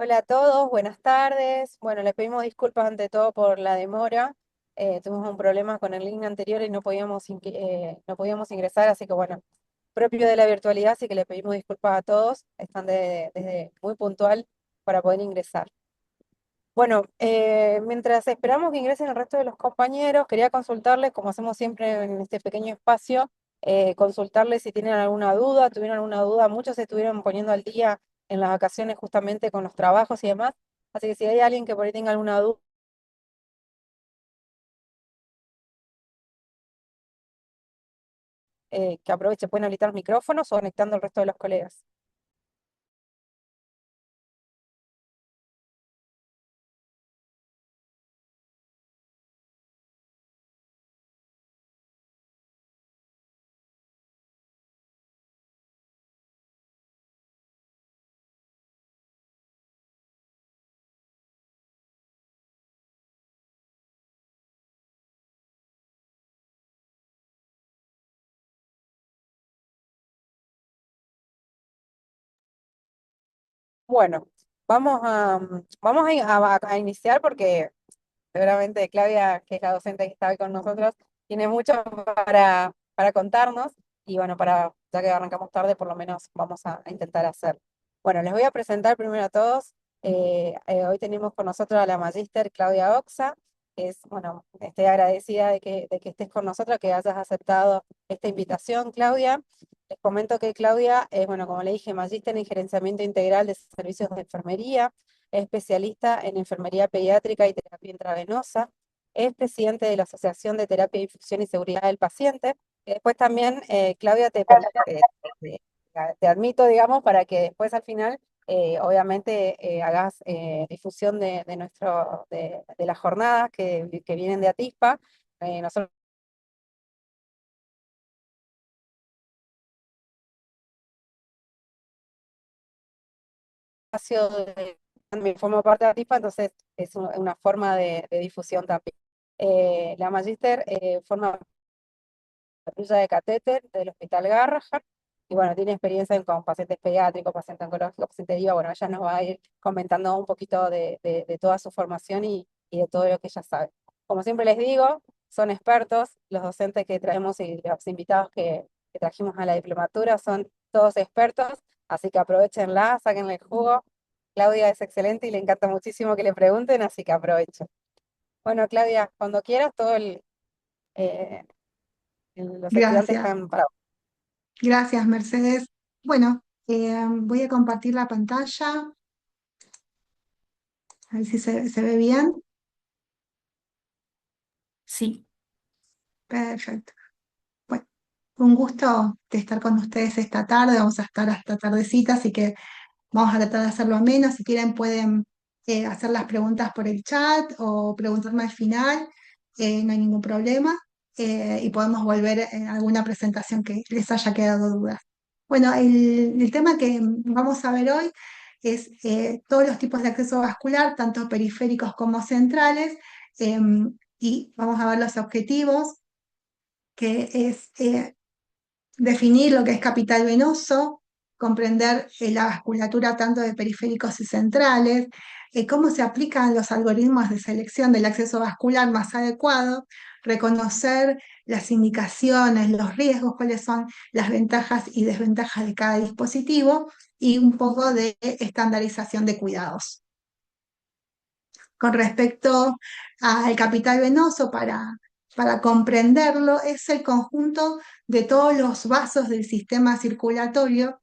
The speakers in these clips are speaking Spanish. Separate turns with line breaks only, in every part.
Hola a todos, buenas tardes. Bueno, le pedimos disculpas ante todo por la demora. Tuvimos un problema con el link anterior y no podíamos ingresar, así que bueno, propio de la virtualidad, así que le pedimos disculpas a todos. Están desde muy puntual para poder ingresar. Bueno, mientras esperamos que ingresen el resto de los compañeros, quería consultarles, como hacemos siempre en este pequeño espacio, consultarles si tienen alguna duda, tuvieron alguna duda. Muchos se estuvieron poniendo al día en las vacaciones justamente con los trabajos y demás. Así que si hay alguien que por ahí tenga alguna duda, que aproveche, pueden habilitar micrófonos o conectando al resto de los colegas. Bueno, vamos a iniciar porque seguramente Claudia, que es la docente que está hoy con nosotros, tiene mucho para contarnos y bueno, ya que arrancamos tarde, por lo menos vamos a intentar hacer. Bueno, les voy a presentar primero a todos. Hoy tenemos con nosotros a la magíster Claudia Oxa, que es, bueno, estoy agradecida de que estés con nosotros, que hayas aceptado esta invitación, Claudia. Les comento que Claudia es, bueno, como le dije, magíster en gerenciamiento integral de servicios de enfermería, es especialista en enfermería pediátrica y terapia intravenosa, es presidente de la Asociación de Terapia, Infusión y Seguridad del Paciente. Y después también, Claudia, te admito, digamos, para que después al final, obviamente, hagas difusión de las jornadas que vienen de Atispa. Nosotros también formo parte de Atispa, entonces es una forma de difusión también. La Magíster forma patrulla de catéter del Hospital Garrahan, y bueno, tiene experiencia con pacientes pediátricos, pacientes oncológicos, pacientes DIVA. Bueno, ella nos va a ir comentando un poquito de toda su formación y de todo lo que ella sabe. Como siempre les digo, son expertos, los docentes que traemos y los invitados que trajimos a la diplomatura son todos expertos, así que aprovechenla, sáquenle el jugo. Claudia es excelente y le encanta muchísimo que le pregunten, así que aprovechen. Bueno, Claudia, cuando quieras, eh, los estudiantes
Gracias,
están para.
gracias Mercedes. Bueno, voy a compartir la pantalla, a ver si se ve bien.
Sí.
Perfecto. Bueno, un gusto de estar con ustedes esta tarde, vamos a estar hasta tardecita, así que vamos a tratar de hacerlo menos. Si quieren pueden hacer las preguntas por el chat o preguntarme al final, no hay ningún problema. Y podemos volver en alguna presentación que les haya quedado dudas. Bueno, el tema que vamos a ver hoy es todos los tipos de acceso vascular, tanto periféricos como centrales, y vamos a ver los objetivos, que es definir lo que es capital venoso, comprender la vasculatura tanto de periféricos y centrales, cómo se aplican los algoritmos de selección del acceso vascular más adecuado, reconocer las indicaciones, los riesgos, cuáles son las ventajas y desventajas de cada dispositivo y un poco de estandarización de cuidados. Con respecto al capital venoso, para comprenderlo, es el conjunto de todos los vasos del sistema circulatorio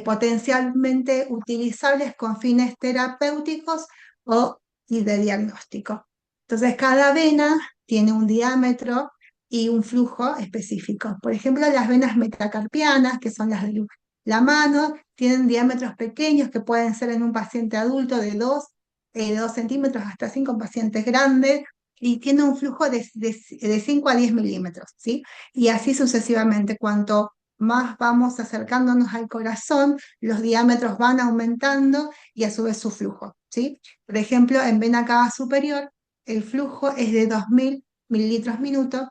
potencialmente utilizables con fines terapéuticos o y de diagnóstico. Entonces, cada vena tiene un diámetro y un flujo específico. Por ejemplo, las venas metacarpianas, que son las de la mano, tienen diámetros pequeños que pueden ser en un paciente adulto de 2 centímetros hasta 5 pacientes grandes, y tiene un flujo de 5 a 10 milímetros, ¿sí? Y así sucesivamente. Cuanto más vamos acercándonos al corazón, los diámetros van aumentando y a su vez su flujo, ¿sí? Por ejemplo, en vena cava superior, el flujo es de 2000 mililitros minuto,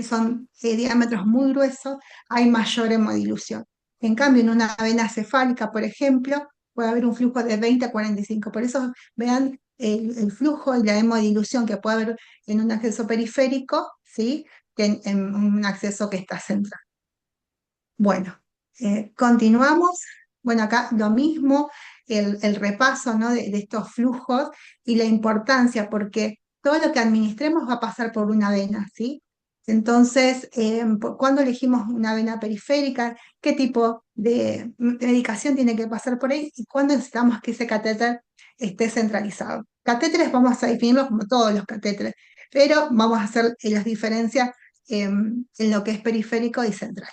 son diámetros muy gruesos, hay mayor hemodilución. En cambio, en una vena cefálica, por ejemplo, puede haber un flujo de 20 a 45. Por eso vean el flujo y la hemodilución que puede haber en un acceso periférico, ¿sí? Que en un acceso que está central. Bueno, continuamos. Bueno, acá lo mismo, el repaso, ¿no? de estos flujos y la importancia, porque todo lo que administremos va a pasar por una vena, ¿sí? Entonces, ¿cuándo elegimos una vena periférica? ¿Qué tipo de medicación tiene que pasar por ahí? ¿Y cuándo necesitamos que ese catéter esté centralizado? Catéteres vamos a definirlos como todos los catéteres, pero vamos a hacer las diferencias en lo que es periférico y central.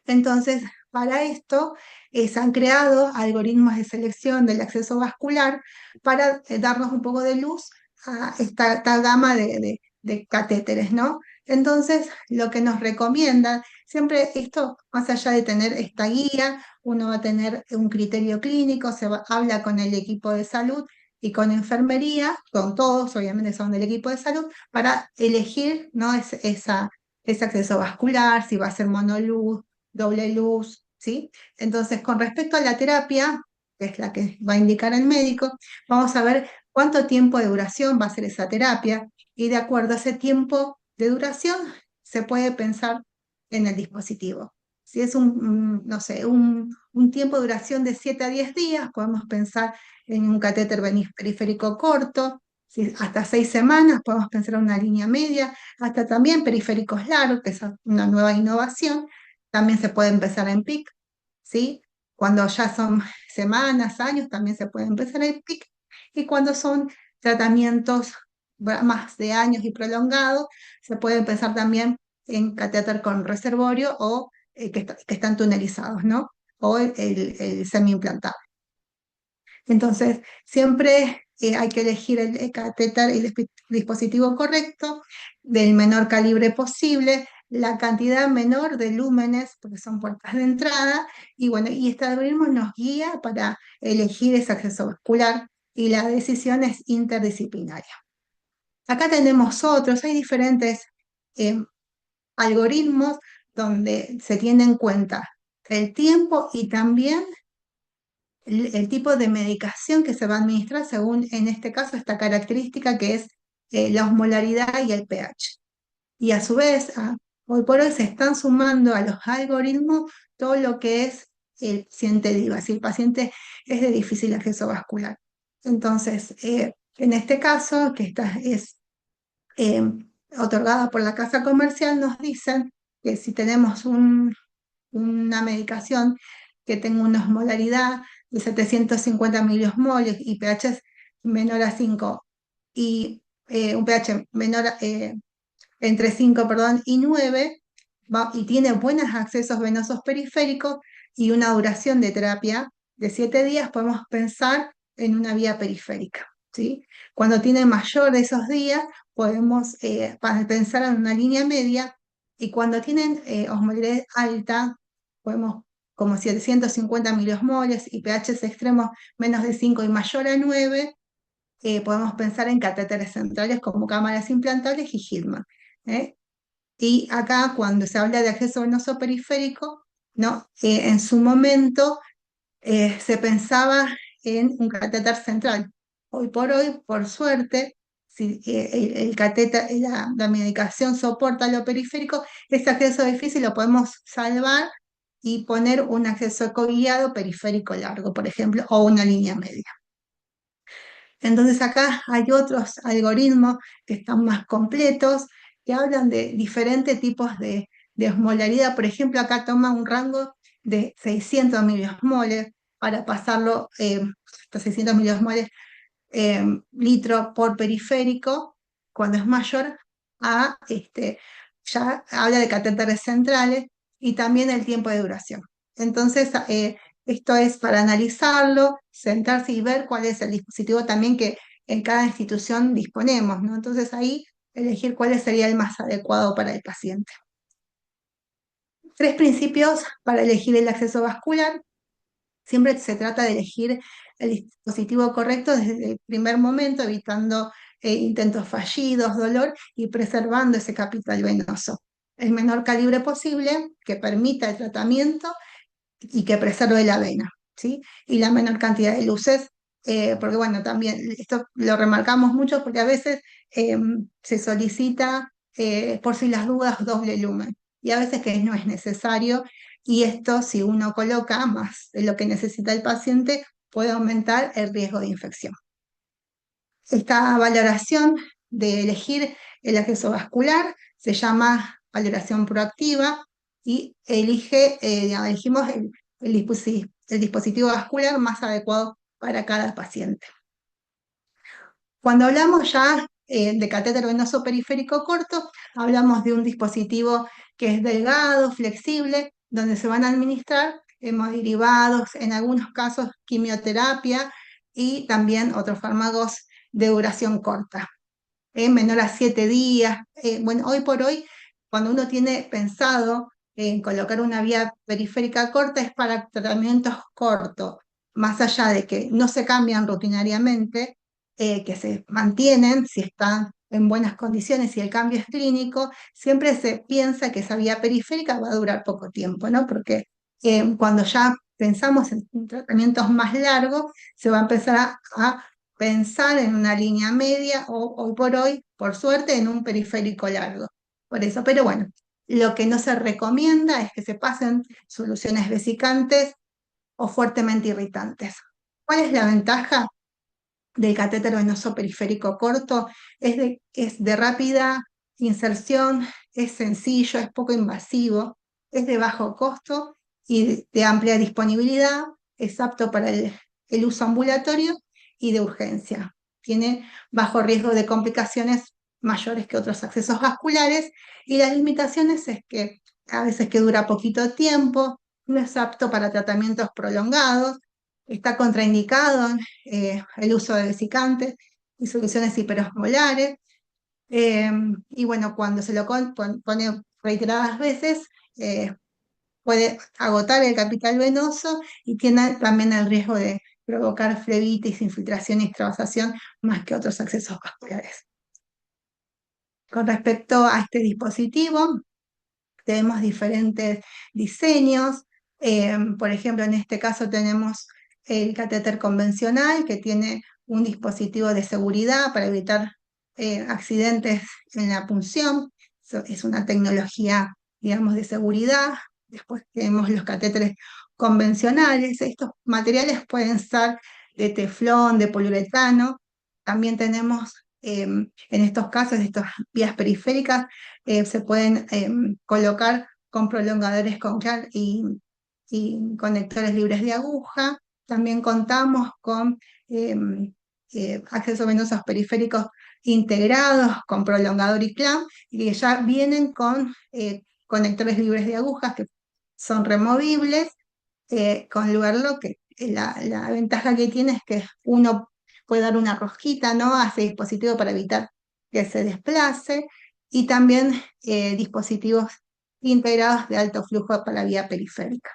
Entonces, para esto se han creado algoritmos de selección del acceso vascular para darnos un poco de luz a esta gama de catéteres, ¿no? Entonces, lo que nos recomiendan, siempre esto, más allá de tener esta guía, uno va a tener un criterio clínico, habla con el equipo de salud y con enfermería, con todos, obviamente son del equipo de salud, para elegir, ¿no? Ese acceso vascular, si va a ser monoluz, doble luz, ¿sí? Entonces, con respecto a la terapia, que es la que va a indicar el médico, vamos a ver cuánto tiempo de duración va a ser esa terapia y de acuerdo a ese tiempo de duración se puede pensar en el dispositivo. Si es no sé, un tiempo de duración de 7 a 10 días, podemos pensar en un catéter periférico corto. Si hasta 6 semanas podemos pensar en una línea media, hasta también periféricos largos, que es una nueva innovación. También se puede empezar en PIC, ¿sí? Cuando ya son semanas, años, también se puede empezar en PIC. Y cuando son tratamientos más de años y prolongados, se puede empezar también en catéter con reservorio o que están tunelizados, ¿no? O el semi-implantado. Entonces, siempre hay que elegir el catéter y el dispositivo correcto, del menor calibre posible, la cantidad menor de lúmenes, porque son puertas de entrada, y bueno, y este algoritmo nos guía para elegir ese acceso vascular y la decisión es interdisciplinaria. Acá tenemos otros, hay diferentes eh, algoritmos donde se tiene en cuenta el tiempo y también el tipo de medicación que se va a administrar según, en este caso, esta característica que es la osmolaridad y el pH. Y a su vez, hoy por hoy se están sumando a los algoritmos todo lo que es el paciente DIVA, si el paciente es de difícil acceso vascular. Entonces, en este caso, que esta es eh, otorgada por la casa comercial, nos dicen que si tenemos una medicación que tenga una osmolaridad de 750 miliosmoles y pH es menor a 5 y un pH menor entre 5, perdón, y 9 y tiene buenos accesos venosos periféricos y una duración de terapia de 7 días, podemos pensar en una vía periférica, ¿sí? Cuando tiene mayor de esos días, podemos pensar en una línea media y cuando tienen osmolaridad alta, podemos como 750 miliosmoles y pH extremos menos de 5 y mayor a 9, podemos pensar en catéteres centrales como cámaras implantables y Hillman. ¿eh? Y acá, cuando se habla de acceso venoso periférico, ¿no? En su momento se pensaba en un catéter central. Hoy por hoy, por suerte, si el catéter, la medicación soporta lo periférico, ese acceso difícil lo podemos salvar y poner un acceso ecoguiado periférico largo, por ejemplo, o una línea media. Entonces acá hay otros algoritmos que están más completos, que hablan de diferentes tipos de osmolaridad. Por ejemplo, acá toma un rango de 600 miliosmoles para pasarlo, hasta 600 miliosmoles litro por periférico, cuando es mayor a, ya habla de catéteres centrales y también el tiempo de duración. Entonces, esto es para analizarlo, sentarse y ver cuál es el dispositivo también que en cada institución disponemos, ¿no? Entonces ahí elegir cuál sería el más adecuado para el paciente. 3 principios para elegir el acceso vascular. Siempre se trata de elegir el dispositivo correcto desde el primer momento, evitando intentos fallidos, dolor y preservando ese capital venoso. El menor calibre posible que permita el tratamiento y que preserve la vena. ¿sí? Y la menor cantidad de luces, porque bueno, también esto lo remarcamos mucho porque a veces eh, se solicita, por si las dudas, doble lumen, y a veces que no es necesario, y esto si uno coloca más de lo que necesita el paciente, puede aumentar el riesgo de infección. Esta valoración de elegir el acceso vascular se llama valoración proactiva y elegimos el dispositivo vascular más adecuado para cada paciente. Cuando hablamos ya de catéter venoso periférico corto, hablamos de un dispositivo que es delgado, flexible, donde se van a administrar hemoderivados, en algunos casos quimioterapia y también otros fármacos de duración corta, menor a 7 días. Bueno, hoy por hoy, cuando uno tiene pensado en colocar una vía periférica corta, es para tratamientos cortos, más allá de que no se cambian rutinariamente, que se mantienen si están en buenas condiciones y el cambio es clínico, siempre se piensa que esa vía periférica va a durar poco tiempo, ¿no? Porque cuando ya pensamos en tratamientos más largos, se va a empezar a pensar en una línea media o hoy por hoy, por suerte, en un periférico largo. Por eso, pero bueno, lo que no se recomienda es que se pasen soluciones vesicantes o fuertemente irritantes. ¿Cuál es la ventaja del catéter venoso periférico corto? Es de rápida inserción, es sencillo, es poco invasivo, es de bajo costo y de amplia disponibilidad, es apto para el uso ambulatorio y de urgencia. Tiene bajo riesgo de complicaciones mayores que otros accesos vasculares, y las limitaciones es que a veces que dura poquito tiempo, no es apto para tratamientos prolongados, está contraindicado el uso de vesicantes y soluciones hiperosmolares. Y bueno, cuando se lo pone reiteradas veces, eh, puede agotar el capital venoso y tiene también el riesgo de provocar flebitis, infiltración y extravasación más que otros accesos vasculares. Con respecto a este dispositivo, tenemos diferentes diseños. Por ejemplo, en este caso tenemos el catéter convencional, que tiene un dispositivo de seguridad para evitar accidentes en la punción. Es una tecnología, digamos, de seguridad. Después tenemos los catéteres convencionales. Estos materiales pueden ser de teflón, de poliuretano. También tenemos, en estos casos, estas vías periféricas, se pueden colocar con prolongadores cochlear y conectores libres de aguja. También contamos con accesos venosos periféricos integrados con prolongador y clamp, y que ya vienen con conectores libres de agujas que son removibles, con lugar lo que la ventaja que tiene es que uno puede dar una rosquita, ¿no?, a ese dispositivo para evitar que se desplace, y también dispositivos integrados de alto flujo para la vía periférica.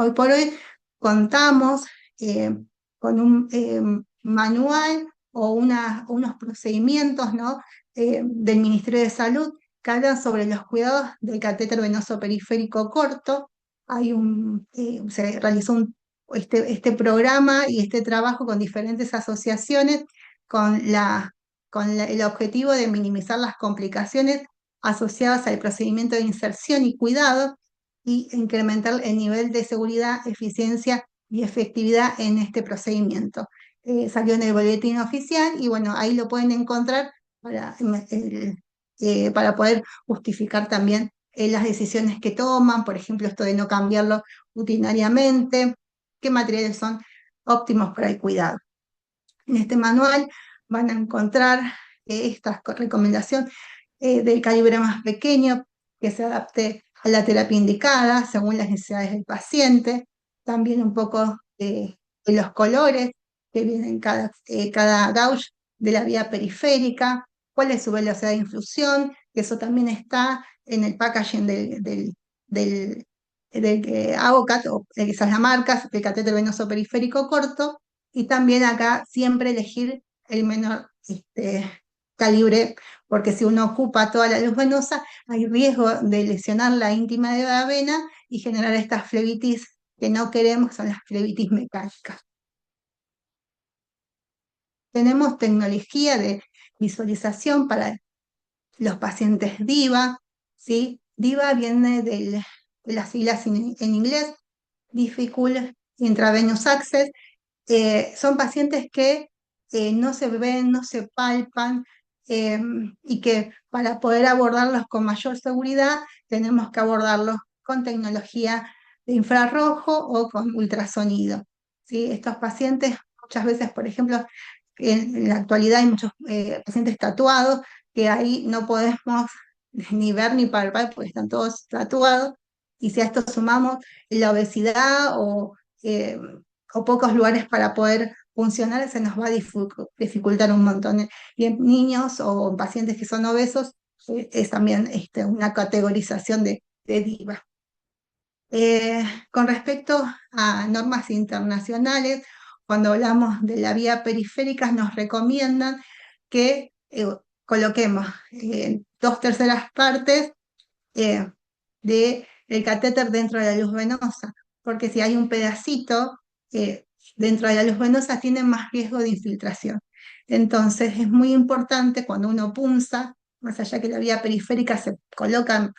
Hoy por hoy contamos eh, con un manual o unos procedimientos, ¿no?, del Ministerio de Salud, que hablan sobre los cuidados del catéter venoso periférico corto. Se realizó este programa y este trabajo con diferentes asociaciones con el objetivo de minimizar las complicaciones asociadas al procedimiento de inserción y cuidado, y incrementar el nivel de seguridad, eficiencia y efectividad en este procedimiento. Salió en el boletín oficial y bueno, ahí lo pueden encontrar para poder justificar también las decisiones que toman, por ejemplo, esto de no cambiarlo rutinariamente, qué materiales son óptimos para el cuidado. En este manual van a encontrar esta recomendación del calibre más pequeño, que se adapte a la terapia indicada según las necesidades del paciente. También un poco de los colores que vienen cada gauge de la vía periférica, cuál es su velocidad de infusión, que eso también está en el packaging del Avocat, o esas las marcas, del catéter venoso periférico corto, y también acá siempre elegir el menor calibre, porque si uno ocupa toda la luz venosa, hay riesgo de lesionar la íntima de la vena y generar esta flebitis que no queremos, son las flebitis mecánicas. Tenemos tecnología de visualización para los pacientes DIVA, ¿sí? DIVA viene de las siglas en inglés, Difficult Intravenous Access. Son pacientes que no se ven, no se palpan, eh, y que para poder abordarlos con mayor seguridad tenemos que abordarlos con tecnología de infrarrojo o con ultrasonido, ¿sí? Estos pacientes muchas veces, por ejemplo, en la actualidad hay muchos pacientes tatuados que ahí no podemos ni ver ni palpar porque están todos tatuados, y si a esto sumamos la obesidad eh, o pocos lugares para poder funcionar, se nos va a dificultar un montón. Y en niños o en pacientes que son obesos, es también una categorización de DIVA. Con respecto a normas internacionales, cuando hablamos de la vía periférica, nos recomiendan que coloquemos 2/3 partes eh, del catéter dentro de la luz venosa, porque si hay un pedacito dentro de la luz venosa tiene más riesgo de infiltración. Entonces es muy importante cuando uno punza, más allá que la vía periférica se coloca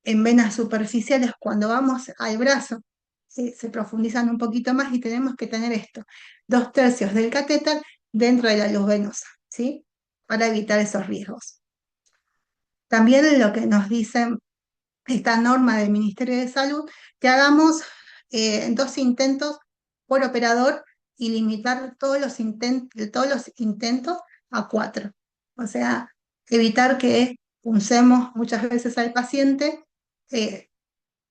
en venas superficiales, cuando vamos al brazo se profundizan un poquito más y tenemos que tener esto, 2/3 del catéter dentro de la luz venosa, ¿sí? Para evitar esos riesgos. También lo que nos dicen esta norma del Ministerio de Salud, que hagamos 2 intentos por operador y limitar todos los intentos a 4. O sea, evitar que puncemos muchas veces al paciente, eh,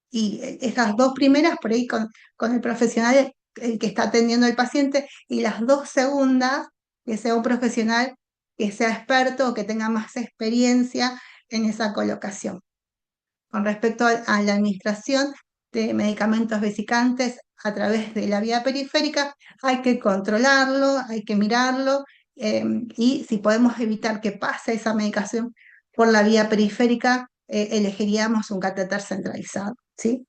y esas 2 primeras por ahí con el profesional el que está atendiendo al paciente, y las 2 segundas que sea un profesional que sea experto o que tenga más experiencia en esa colocación. Con respecto a la administración de medicamentos vesicantes a través de la vía periférica, hay que controlarlo, hay que mirarlo, y si podemos evitar que pase esa medicación por la vía periférica, elegiríamos un catéter centralizado, ¿sí?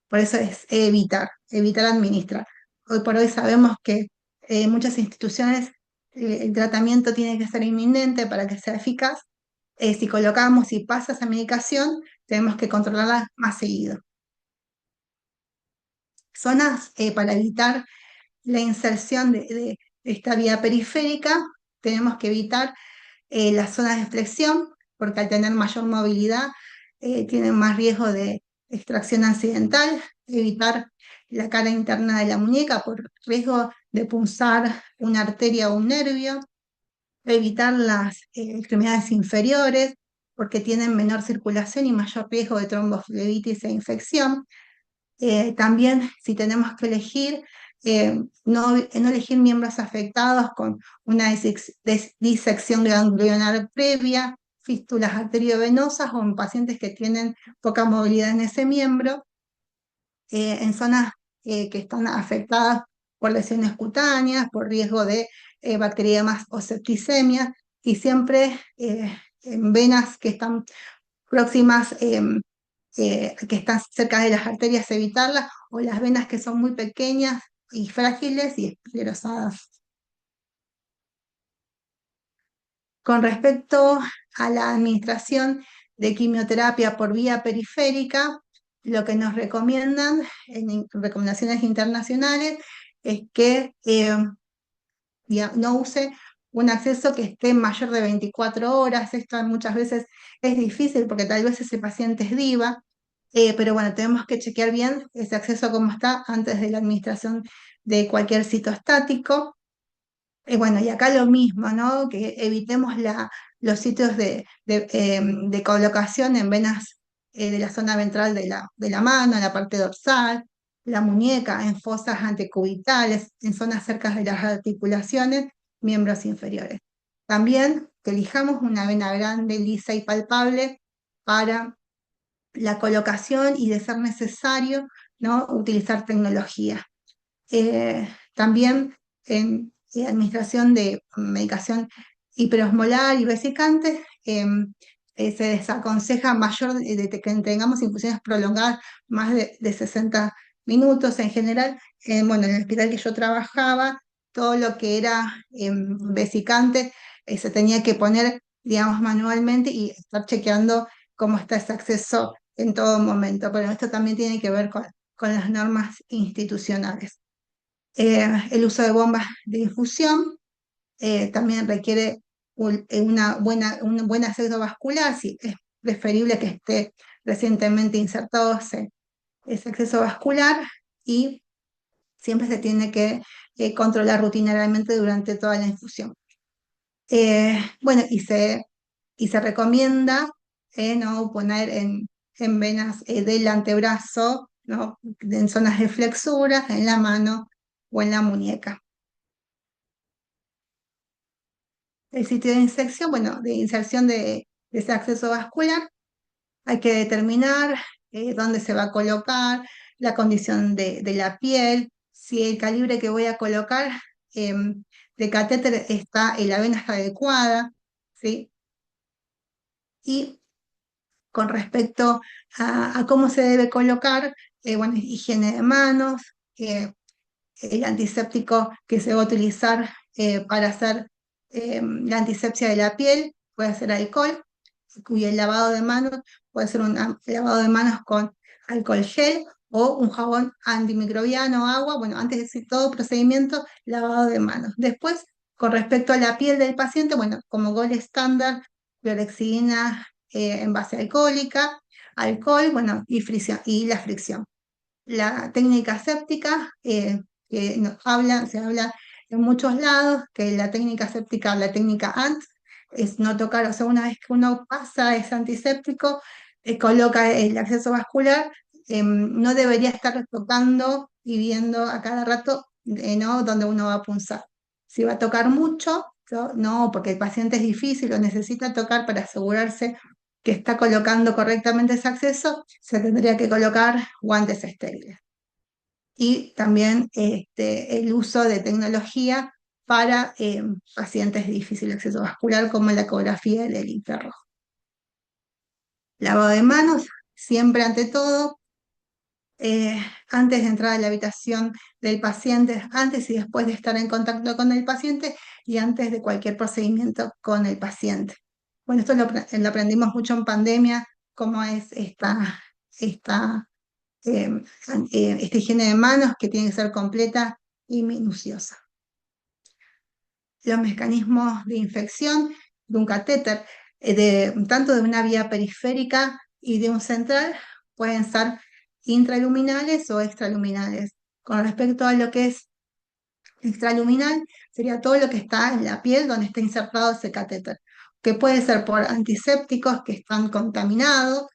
Por eso es evitar administrar. Hoy por hoy sabemos que en muchas instituciones el tratamiento tiene que ser inminente para que sea eficaz. Si colocamos y pasa esa medicación, tenemos que controlarla más seguido. Zonas para evitar la inserción de esta vía periférica, tenemos que evitar las zonas de flexión, porque al tener mayor movilidad tienen más riesgo de extracción accidental, evitar la cara interna de la muñeca por riesgo de punzar una arteria o un nervio, evitar las extremidades inferiores, porque tienen menor circulación y mayor riesgo de tromboflebitis e infección. También, si tenemos que elegir, no elegir miembros afectados con una disección ganglionar previa, fístulas arteriovenosas o en pacientes que tienen poca movilidad en ese miembro, en zonas que están afectadas por lesiones cutáneas, por riesgo de bacteriemas o septicemia, y siempre en venas que están próximas, que están cerca de las arterias, evitarlas, o las venas que son muy pequeñas y frágiles y esclerosadas. Con respecto a la administración de quimioterapia por vía periférica, lo que nos recomiendan en recomendaciones internacionales es que no use un acceso que esté mayor de 24 horas. Esto muchas veces es difícil porque tal vez ese paciente es DIVA, pero bueno, tenemos que chequear bien ese acceso como está antes de la administración de cualquier citostático. Bueno, y acá lo mismo, ¿no? Que evitemos los sitios de colocación en venas de la zona ventral de la mano, en la parte dorsal, la muñeca, en fosas antecubitales, en zonas cerca de las articulaciones, miembros inferiores. También que elijamos una vena grande, lisa y palpable para la colocación, y de ser necesario, ¿no? Utilizar tecnología. También en administración de medicación hiperosmolar y vesicante, se desaconseja mayor de que tengamos infusiones prolongadas más de 60 minutos. En general, bueno, en el hospital que yo trabajaba, todo lo que era vesicante se tenía que poner, digamos, manualmente y estar chequeando cómo está ese acceso en todo momento. Pero esto también tiene que ver con las normas institucionales. El uso de bombas de infusión también requiere un buen acceso vascular, si es preferible que esté recientemente insertado ese acceso vascular, y siempre se tiene que controlar rutinariamente durante toda la infusión. Bueno, y se recomienda no poner en venas del antebrazo, ¿no? En zonas de flexura, en la mano o en la muñeca. El sitio de inserción, bueno, de inserción de ese acceso vascular, hay que determinar dónde se va a colocar, la condición de la piel, si el calibre que voy a colocar de catéter está, la vena está adecuada, ¿sí? Y con respecto a cómo se debe colocar, bueno, higiene de manos, el antiséptico que se va a utilizar para hacer la antisepsia de la piel puede ser alcohol, y el lavado de manos puede ser un lavado de manos con alcohol gel o un jabón antimicrobiano, agua. Bueno, antes de todo procedimiento, lavado de manos. Después, con respecto a la piel del paciente, bueno, como gol estándar, clorexidina en base alcohólica, alcohol, bueno, y la fricción. La técnica séptica, que se habla en muchos lados, que la técnica séptica, la técnica ANT, es no tocar, o sea, una vez que uno pasa ese antiséptico, coloca el acceso vascular, no debería estar tocando y viendo a cada rato, ¿no? Donde uno va a punzar. Si va a tocar mucho, no, porque el paciente es difícil, lo necesita tocar para asegurarse que está colocando correctamente ese acceso, se tendría que colocar guantes estériles. Y también el uso de tecnología para pacientes de difícil acceso vascular, como la ecografía del infrarrojo. Lavado de manos, siempre ante todo, antes de entrar a la habitación del paciente, antes y después de estar en contacto con el paciente y antes de cualquier procedimiento con el paciente. Bueno, esto lo aprendimos mucho en pandemia, cómo es esta, eh, esta higiene de manos, que tiene que ser completa y minuciosa. Los mecanismos de infección de un catéter, tanto de una vía periférica y de un central, pueden ser intraluminales o extraluminales. Con respecto a lo que es extraluminal, sería todo lo que está en la piel donde está insertado ese catéter, que puede ser por antisépticos que están contaminados,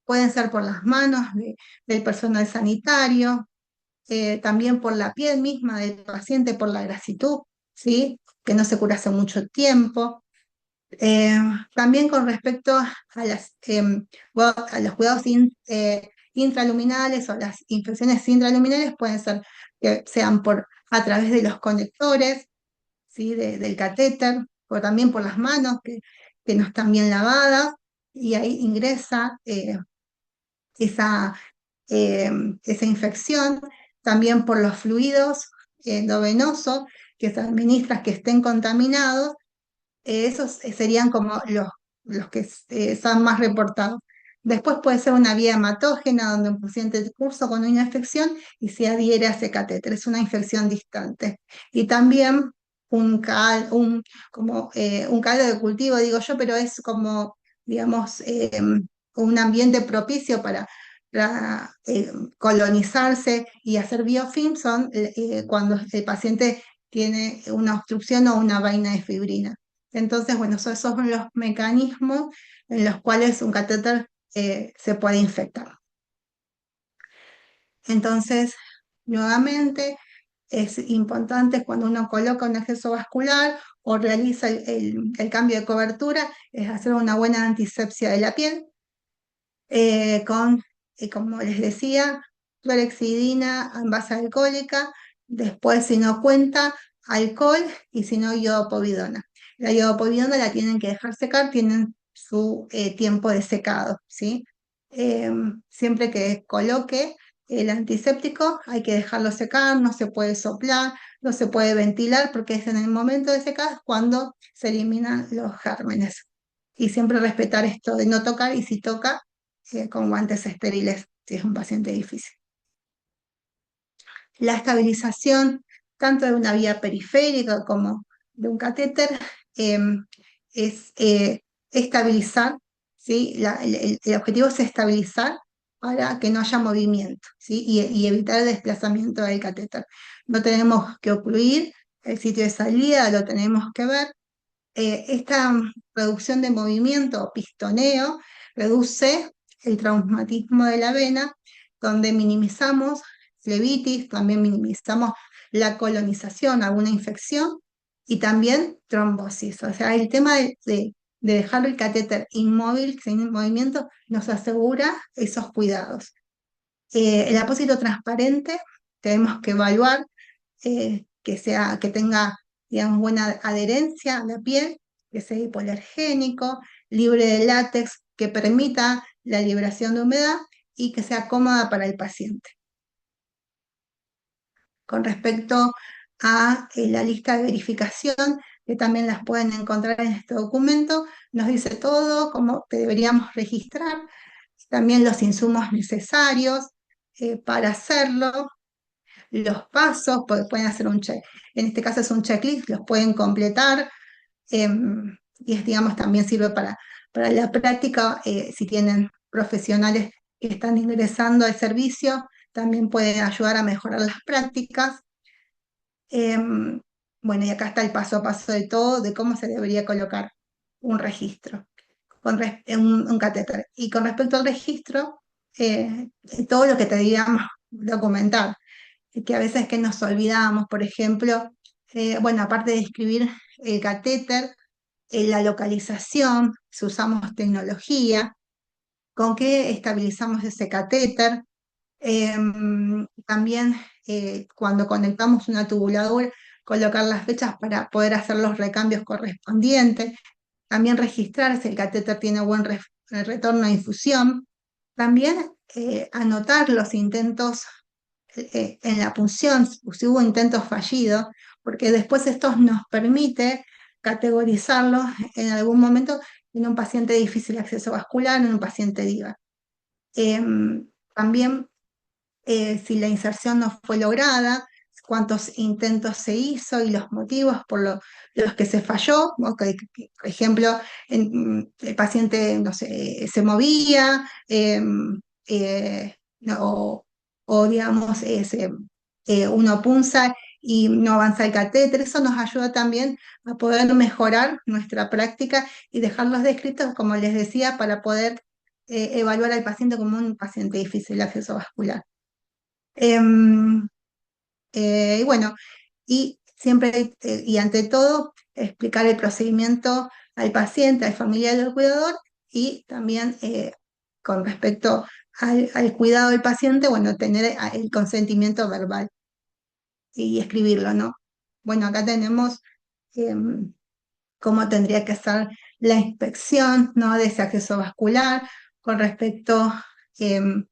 pueden ser por las manos del personal sanitario, también por la piel misma del paciente, por la grasitud, ¿sí? Que no se cura hace mucho tiempo. Eh, También con respecto a los cuidados intraluminales o las infecciones intraluminales, pueden ser que sean a través de los conectores, ¿sí? Del catéter, o también por las manos que no están bien lavadas, y ahí ingresa esa, eh, esa infección. También por los fluidos endovenosos que se administran, que estén contaminados. Esos serían como los que están más reportados. Después puede ser una vía hematógena donde un paciente cursa con una infección y se adhiere a ese catéter, es una infección distante. Y también un caldo de cultivo, digo yo, pero es como, digamos, un ambiente propicio para colonizarse y hacer biofilm, son cuando el paciente tiene una obstrucción o una vaina de fibrina. Entonces, bueno, esos son los mecanismos en los cuales un catéter se puede infectar. Entonces, nuevamente, es importante cuando uno coloca un acceso vascular o realiza el cambio de cobertura, es hacer una buena antisepsia de la piel con, como les decía, clorexidina en base alcohólica. Después, si no cuenta, alcohol, y si no, iodopovidona. La iodopovidona la tienen que dejar secar, tienen su tiempo de secado, ¿sí? Siempre que coloque El antiséptico hay que dejarlo secar, no se puede soplar, no se puede ventilar, porque es en el momento de secar cuando se eliminan los gérmenes. Y siempre respetar esto de no tocar, y si toca, con guantes estériles, si es un paciente difícil. La estabilización tanto de una vía periférica como de un catéter eh, es estabilizar, ¿sí? El objetivo es estabilizar para que no haya movimiento, ¿sí? Y evitar el desplazamiento del catéter. No tenemos que ocluir el sitio de salida, lo tenemos que ver. Esta reducción de movimiento o pistoneo reduce el traumatismo de la vena, donde minimizamos flebitis, también minimizamos la colonización, alguna infección y también trombosis. O sea, el tema de dejar el catéter inmóvil, sin movimiento, nos asegura esos cuidados. El apósito transparente tenemos que evaluar que tenga, digamos, buena adherencia a la piel, que sea hipoalergénico, libre de látex, que permita la liberación de humedad y que sea cómoda para el paciente. Con respecto a la lista de verificación, que también las pueden encontrar en este documento, nos dice todo cómo te deberíamos registrar, también los insumos necesarios para hacerlo, los pasos, porque pueden hacer un check. En este caso es un checklist, los pueden completar, y es, digamos, también sirve para la práctica. Si tienen profesionales que están ingresando al servicio, también pueden ayudar a mejorar las prácticas. Bueno, y acá está el paso a paso de todo, de cómo se debería colocar un registro, un catéter. Y con respecto al registro, todo lo que te digamos documentar, que a veces que nos olvidamos, por ejemplo, bueno, aparte de escribir el catéter, la localización, si usamos tecnología, con qué estabilizamos ese catéter. También cuando conectamos una tubuladora, colocar las fechas para poder hacer los recambios correspondientes. También registrar si el catéter tiene buen retorno a infusión. También anotar los intentos en la punción, si hubo intentos fallidos, porque después esto nos permite categorizarlos en algún momento en un paciente de difícil acceso vascular, en un paciente DIVA. También si la inserción no fue lograda, cuántos intentos se hizo y los motivos por los que se falló. Por ejemplo, el paciente no sé, se movía, no, o digamos, uno punza y no avanza el catéter. Eso nos ayuda también a poder mejorar nuestra práctica y dejarlos descritos, como les decía, para poder evaluar al paciente como un paciente difícil de acceso vascular. Em, y bueno, y siempre y ante todo, explicar el procedimiento al paciente, al familiar del cuidador, y también con respecto al cuidado del paciente, bueno, tener el consentimiento verbal y escribirlo, ¿no? Bueno, acá tenemos em, cómo tendría que ser la inspección, ¿no? De ese acceso vascular con respecto em,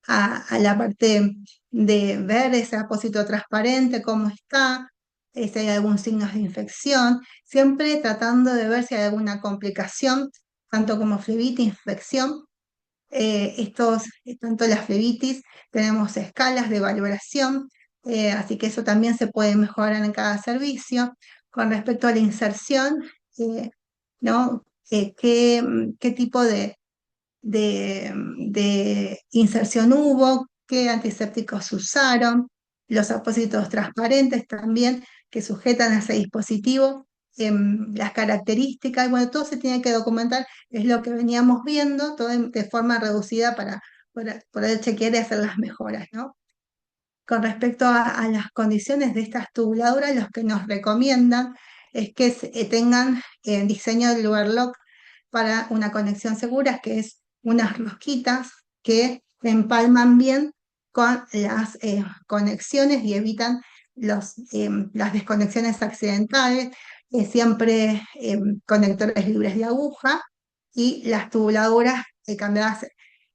a la parte de ver ese apósito transparente, cómo está, si hay algún signo de infección, siempre tratando de ver si hay alguna complicación, tanto como flebitis, infección. Tanto la flebitis, tenemos escalas de valoración, así que eso también se puede mejorar en cada servicio. Con respecto a la inserción, ¿no? ¿Qué tipo de inserción hubo, qué antisépticos usaron, los apósitos transparentes también que sujetan a ese dispositivo, las características, bueno, todo se tiene que documentar, es lo que veníamos viendo, todo de forma reducida para poder chequear y hacer las mejoras, ¿no? Con respecto a las condiciones de estas tubuladoras, los que nos recomiendan es que tengan diseño de overlock para una conexión segura, que es unas rosquitas que empalman bien con las conexiones y evitan las desconexiones accidentales, siempre conectores libres de aguja, y las tubuladoras cambiadas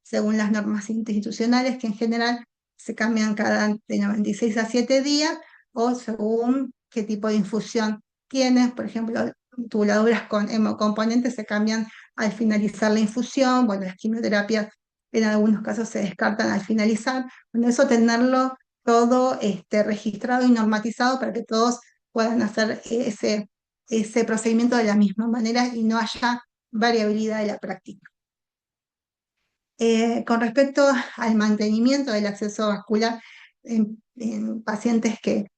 según las normas institucionales, que en general se cambian cada de 96 a 7 días o según qué tipo de infusión tienes. Por ejemplo, tubuladuras con hemocomponentes se cambian al finalizar la infusión. Bueno, las quimioterapias en algunos casos se descartan al finalizar. Bueno, eso tenerlo todo registrado y normatizado para que todos puedan hacer ese procedimiento de la misma manera y no haya variabilidad de la práctica. Con respecto al mantenimiento del acceso vascular en pacientes que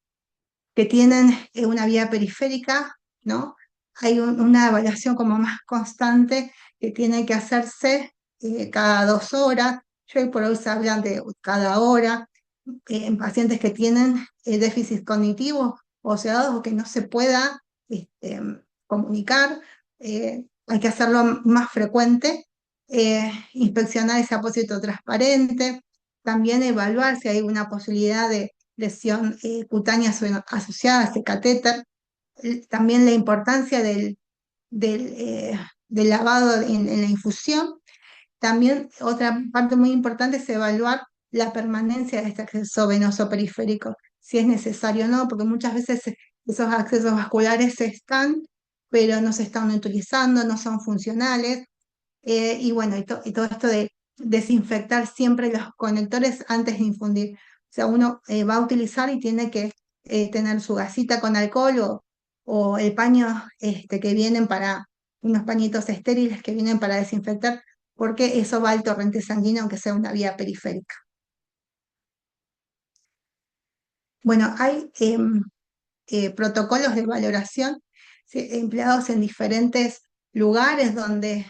tienen una vía periférica, ¿no? Hay una evaluación como más constante que tiene que hacerse cada 2 horas. Yo hoy por hoy se hablan de cada hora. En pacientes que tienen déficit cognitivo o sedados o que no se pueda este, comunicar, hay que hacerlo más frecuente, inspeccionar ese apósito transparente, también evaluar si hay una posibilidad de lesión cutánea asociada a ese catéter, también la importancia del lavado en la infusión. También otra parte muy importante es evaluar la permanencia de este acceso venoso periférico, si es necesario o no, porque muchas veces esos accesos vasculares están, pero no se están utilizando, no son funcionales. Y bueno, y todo esto de desinfectar siempre los conectores antes de infundir. O sea, uno va a utilizar y tiene que tener su gasita con alcohol o el paño que vienen para, unos pañitos estériles que vienen para desinfectar, porque eso va al torrente sanguíneo, aunque sea una vía periférica. Bueno, hay protocolos de valoración, ¿sí?, empleados en diferentes lugares donde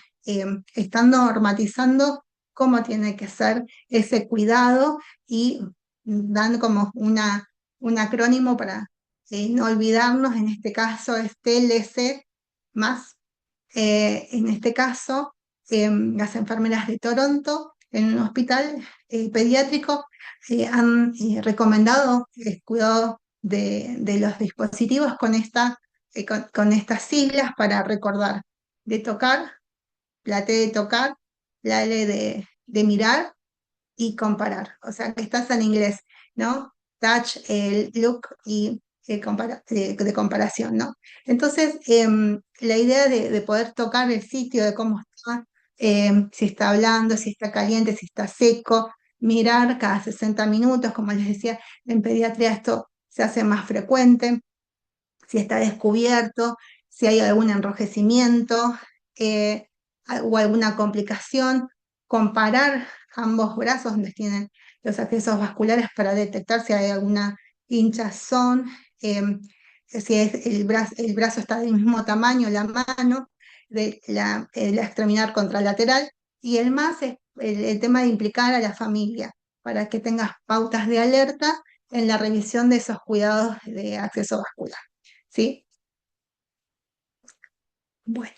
están normatizando cómo tiene que ser ese cuidado y dan como un acrónimo para no olvidarnos. En este caso es TLC más. En este caso, las enfermeras de Toronto, en un hospital pediátrico, han recomendado el cuidado de los dispositivos con estas siglas para recordar: de tocar, la T de tocar, la L de mirar y comparar. O sea, que estás en inglés, ¿no? Touch, el look y de comparación, ¿no? Entonces, la idea de poder tocar el sitio, de cómo está, si está hablando, si está caliente, si está seco, mirar cada 60 minutos, como les decía, en pediatría esto se hace más frecuente, si está descubierto, si hay algún enrojecimiento eh, o alguna complicación, comparar ambos brazos donde tienen los accesos vasculares para detectar si hay alguna hinchazón, eh, si es el brazo está del mismo tamaño, la mano, de la extremidad contralateral, y el más es el tema de implicar a la familia para que tengas pautas de alerta en la revisión de esos cuidados de acceso vascular. ¿Sí? Bueno,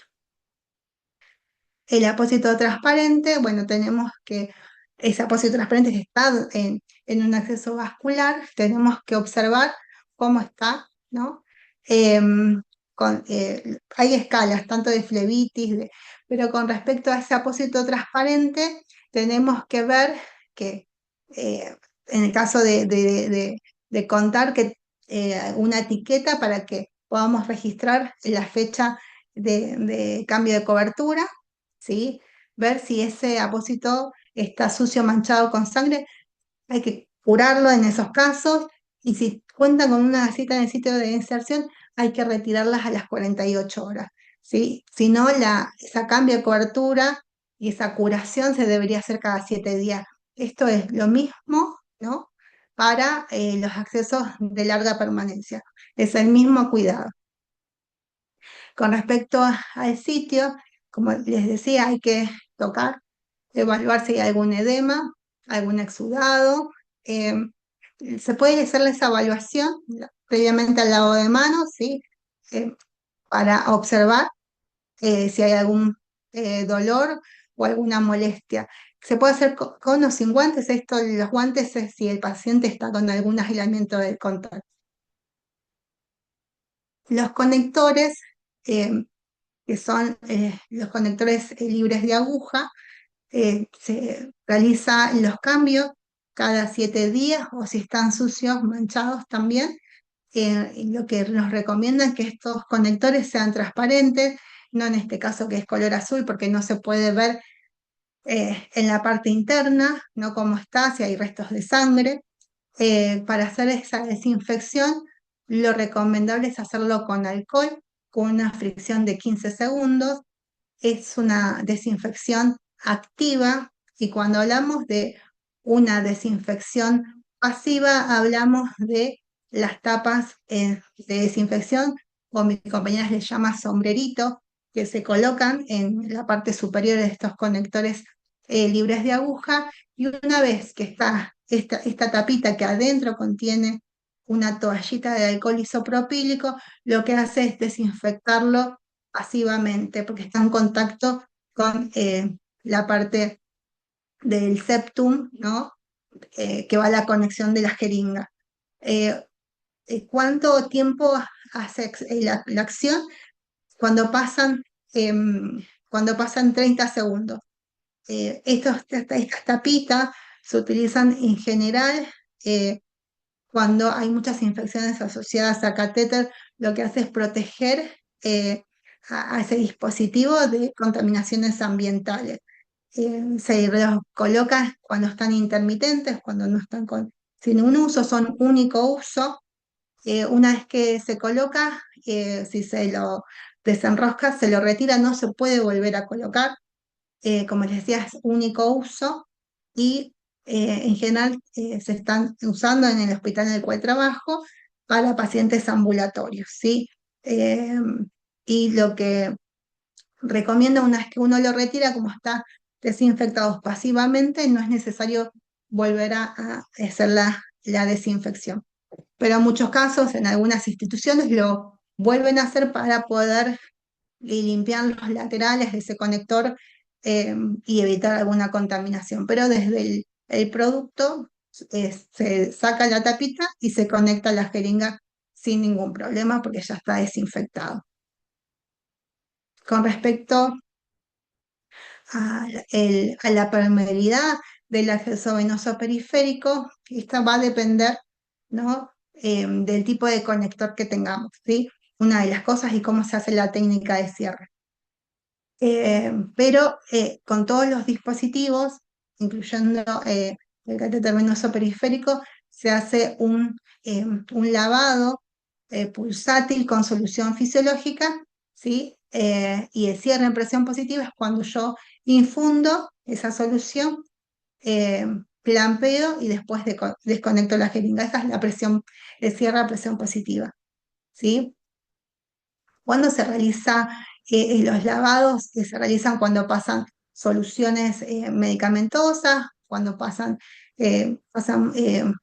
el apósito transparente, bueno, tenemos que ese apósito transparente que está en un acceso vascular, tenemos que observar cómo está, ¿no? Hay escalas, tanto de flebitis, pero con respecto a ese apósito transparente, tenemos que ver que en el caso de contar que una etiqueta para que podamos registrar la fecha de cambio de cobertura, ¿sí? Ver si ese apósito está sucio, manchado con sangre, hay que curarlo en esos casos, y si cuentan con una cita en el sitio de inserción, hay que retirarlas a las 48 horas, ¿sí? Si no, esa cambio de cobertura y esa curación se debería hacer cada 7 días. Esto es lo mismo, ¿no?, para los accesos de larga permanencia. Es el mismo cuidado. Con respecto al sitio, como les decía, hay que tocar, evaluar si hay algún edema, algún exudado. eh, Se puede hacer esa evaluación previamente al lavado de manos, ¿sí? Eh, para observar si hay algún dolor o alguna molestia. Se puede hacer con o sin guantes. Esto, los guantes es si el paciente está con algún aislamiento del contacto. Los conectores, eh, que son los conectores libres de aguja, se realizan los cambios cada 7 días, o si están sucios, manchados también. Lo que nos recomiendan es que estos conectores sean transparentes, no en este caso que es color azul, porque no se puede ver en la parte interna, no cómo está, si hay restos de sangre. Para hacer esa desinfección, lo recomendable es hacerlo con alcohol, con una fricción de 15 segundos. Es una desinfección activa, y cuando hablamos de una desinfección pasiva, hablamos de las tapas de desinfección, o mi compañera les llama sombrerito, que se colocan en la parte superior de estos conectores libres de aguja, y una vez que está esta tapita que adentro contiene una toallita de alcohol isopropílico, lo que hace es desinfectarlo pasivamente, porque está en contacto con la parte del septum, ¿no? Que va a la conexión de la jeringa. Eh, ¿Cuánto tiempo hace la acción? Cuando pasan, cuando pasan 30 segundos. Estas tapitas se utilizan en general cuando hay muchas infecciones asociadas a catéter. Lo que hace es proteger a ese dispositivo de contaminaciones ambientales. Se los coloca cuando están intermitentes, cuando no están sin un uso, son único uso. Una vez que se coloca, si se lo desenrosca, se lo retira, no se puede volver a colocar. Como les decía, es único uso, y en general se están usando en el hospital en el cual trabajo para pacientes ambulatorios, ¿sí? Eh, y lo que recomiendo, una vez que uno lo retira, como está desinfectado pasivamente, no es necesario volver a hacer la desinfección. Pero en muchos casos, en algunas instituciones, lo vuelven a hacer para poder y limpiar los laterales de ese conector y evitar alguna contaminación. Pero desde el producto se saca la tapita y se conecta a la jeringa sin ningún problema, porque ya está desinfectado. Con respecto a la permeabilidad del acceso venoso periférico, esta va a depender, ¿no? Del tipo de conector que tengamos, ¿sí? Una de las cosas, y cómo se hace la técnica de cierre. Pero con todos los dispositivos, incluyendo el catéter venoso periférico, se hace un lavado pulsátil con solución fisiológica, ¿sí? Y el cierre en presión positiva es cuando yo infundo esa solución, eh, clampeo y después desconecto la jeringa. Esa es la presión, el cierre a presión positiva, ¿sí? Cuando se realiza los lavados, que se realizan cuando pasan soluciones medicamentosas, cuando pasan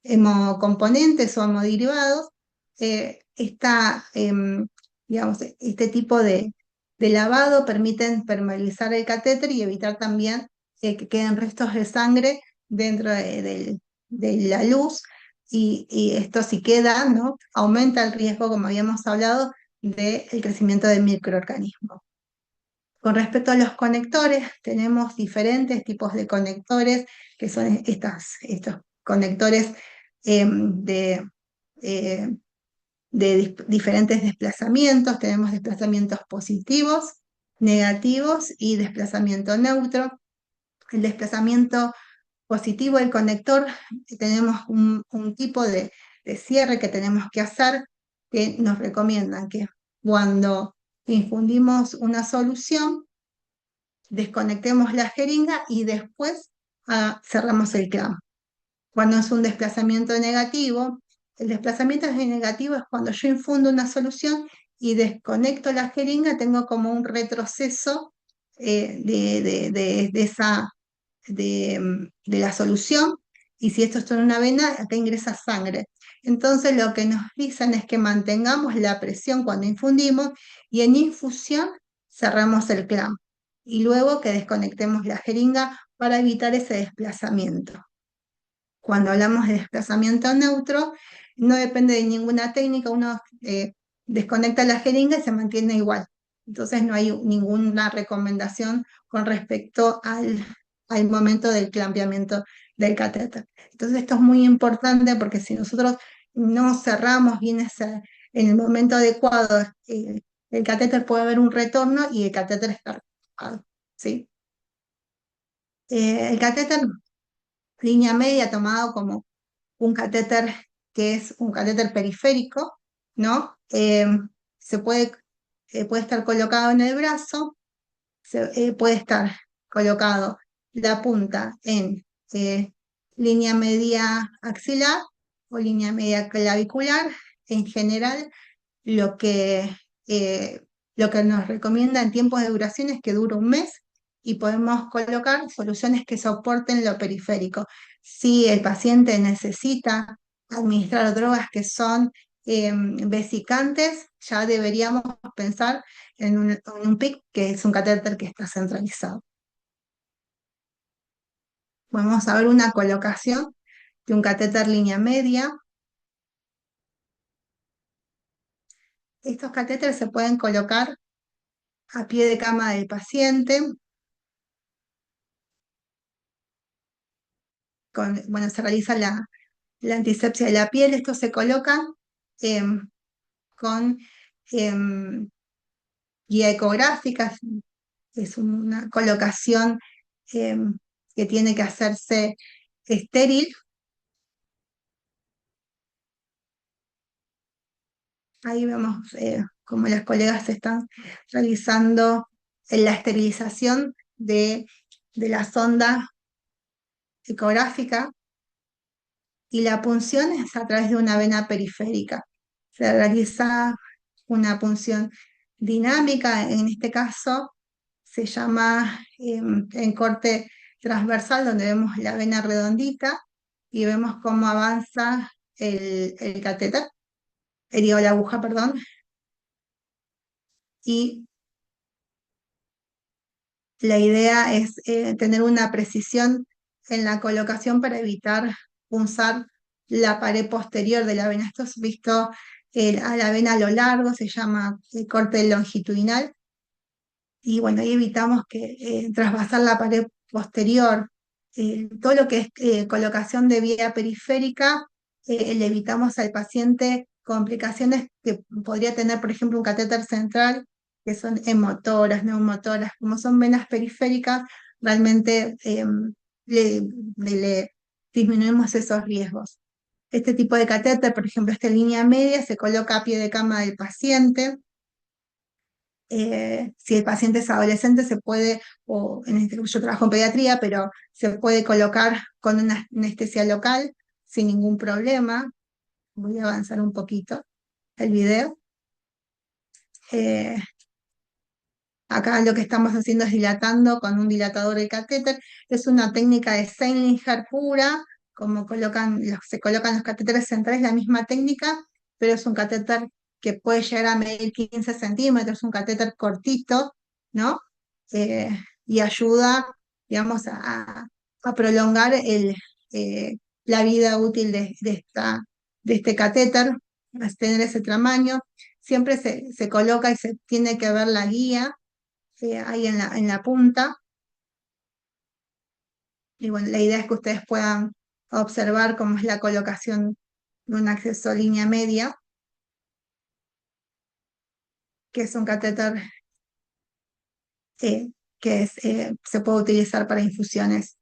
hemocomponentes o hemoderivados, digamos, este tipo de lavado permiten permeabilizar el catéter y evitar también que queden restos de sangre dentro de la luz, y esto, si queda, ¿no? Aumenta el riesgo, como habíamos hablado, del crecimiento de microorganismos. Con respecto a los conectores, tenemos diferentes tipos de conectores, que son estos conectores de, eh, diferentes desplazamientos. Tenemos desplazamientos positivos, negativos y desplazamiento neutro. El desplazamiento positivo del conector, tenemos un tipo de cierre que tenemos que hacer, que nos recomiendan que cuando infundimos una solución, desconectemos la jeringa y después cerramos el clamp. Cuando es un desplazamiento negativo, el desplazamiento negativo es cuando yo infundo una solución y desconecto la jeringa, tengo como un retroceso de la solución, y si esto está en una vena, acá ingresa sangre. Entonces lo que nos dicen es que mantengamos la presión cuando infundimos, y en infusión cerramos el clamp, y luego que desconectemos la jeringa para evitar ese desplazamiento. Cuando hablamos de desplazamiento neutro, no depende de ninguna técnica, uno desconecta la jeringa y se mantiene igual. Entonces no hay ninguna recomendación con respecto al momento del clampeamiento del catéter. Entonces esto es muy importante porque si nosotros no cerramos bien en el momento adecuado, el catéter puede haber un retorno y el catéter está ocupado, ¿sí? El catéter línea media tomado como un catéter que es un catéter periférico, ¿no? Se puede estar colocado en el brazo, puede estar colocado la punta en línea media axilar o línea media clavicular. En general, lo que, eh, lo que nos recomienda en tiempos de duración es que dure un mes y podemos colocar soluciones que soporten lo periférico. Si el paciente necesita administrar drogas que son vesicantes, ya deberíamos pensar en un PIC, que es un catéter que está centralizado. Vamos a ver una colocación de un catéter línea media. Estos catéteres se pueden colocar a pie de cama del paciente. Bueno, se realiza la antisepsia de la piel. Estos se colocan em, con em, guía ecográfica. Es una colocación em, que tiene que hacerse estéril. Ahí vemos cómo las colegas están realizando la esterilización de la sonda ecográfica, y la punción es a través de una vena periférica. Se realiza una punción dinámica, en este caso se llama en corte transversal, donde vemos la vena redondita y vemos cómo avanza el catéter, digo, la aguja, perdón, y la idea es tener una precisión en la colocación para evitar punzar la pared posterior de la vena. Esto es visto a la vena a lo largo, se llama corte longitudinal, y bueno, ahí evitamos que trasvasar la pared posterior. Todo lo que es colocación de vía periférica, le evitamos al paciente complicaciones que podría tener, por ejemplo, un catéter central, que son hemotoras, neumotoras. Como son venas periféricas, realmente le, le disminuimos esos riesgos. Este tipo de catéter, por ejemplo, esta línea media, se coloca a pie de cama del paciente. Si el paciente es adolescente, se puede, o en este caso yo trabajo en pediatría, pero se puede colocar con una anestesia local sin ningún problema. Voy a avanzar un poquito el video. Eh, Acá lo que estamos haciendo es dilatando con un dilatador el catéter. Es una técnica de Seilinger pura, como se colocan los catéteres centrales, la misma técnica, pero es un catéter que puede llegar a medir 15 centímetros, un catéter cortito, ¿no? Eh, y ayuda, digamos, a prolongar eh, la vida útil de este catéter, a tener ese tamaño. Siempre se coloca y se tiene que ver la guía ahí en la punta. Y bueno, la idea es que ustedes puedan observar cómo es la colocación de un acceso línea media, que es un catéter eh, se puede utilizar para infusiones.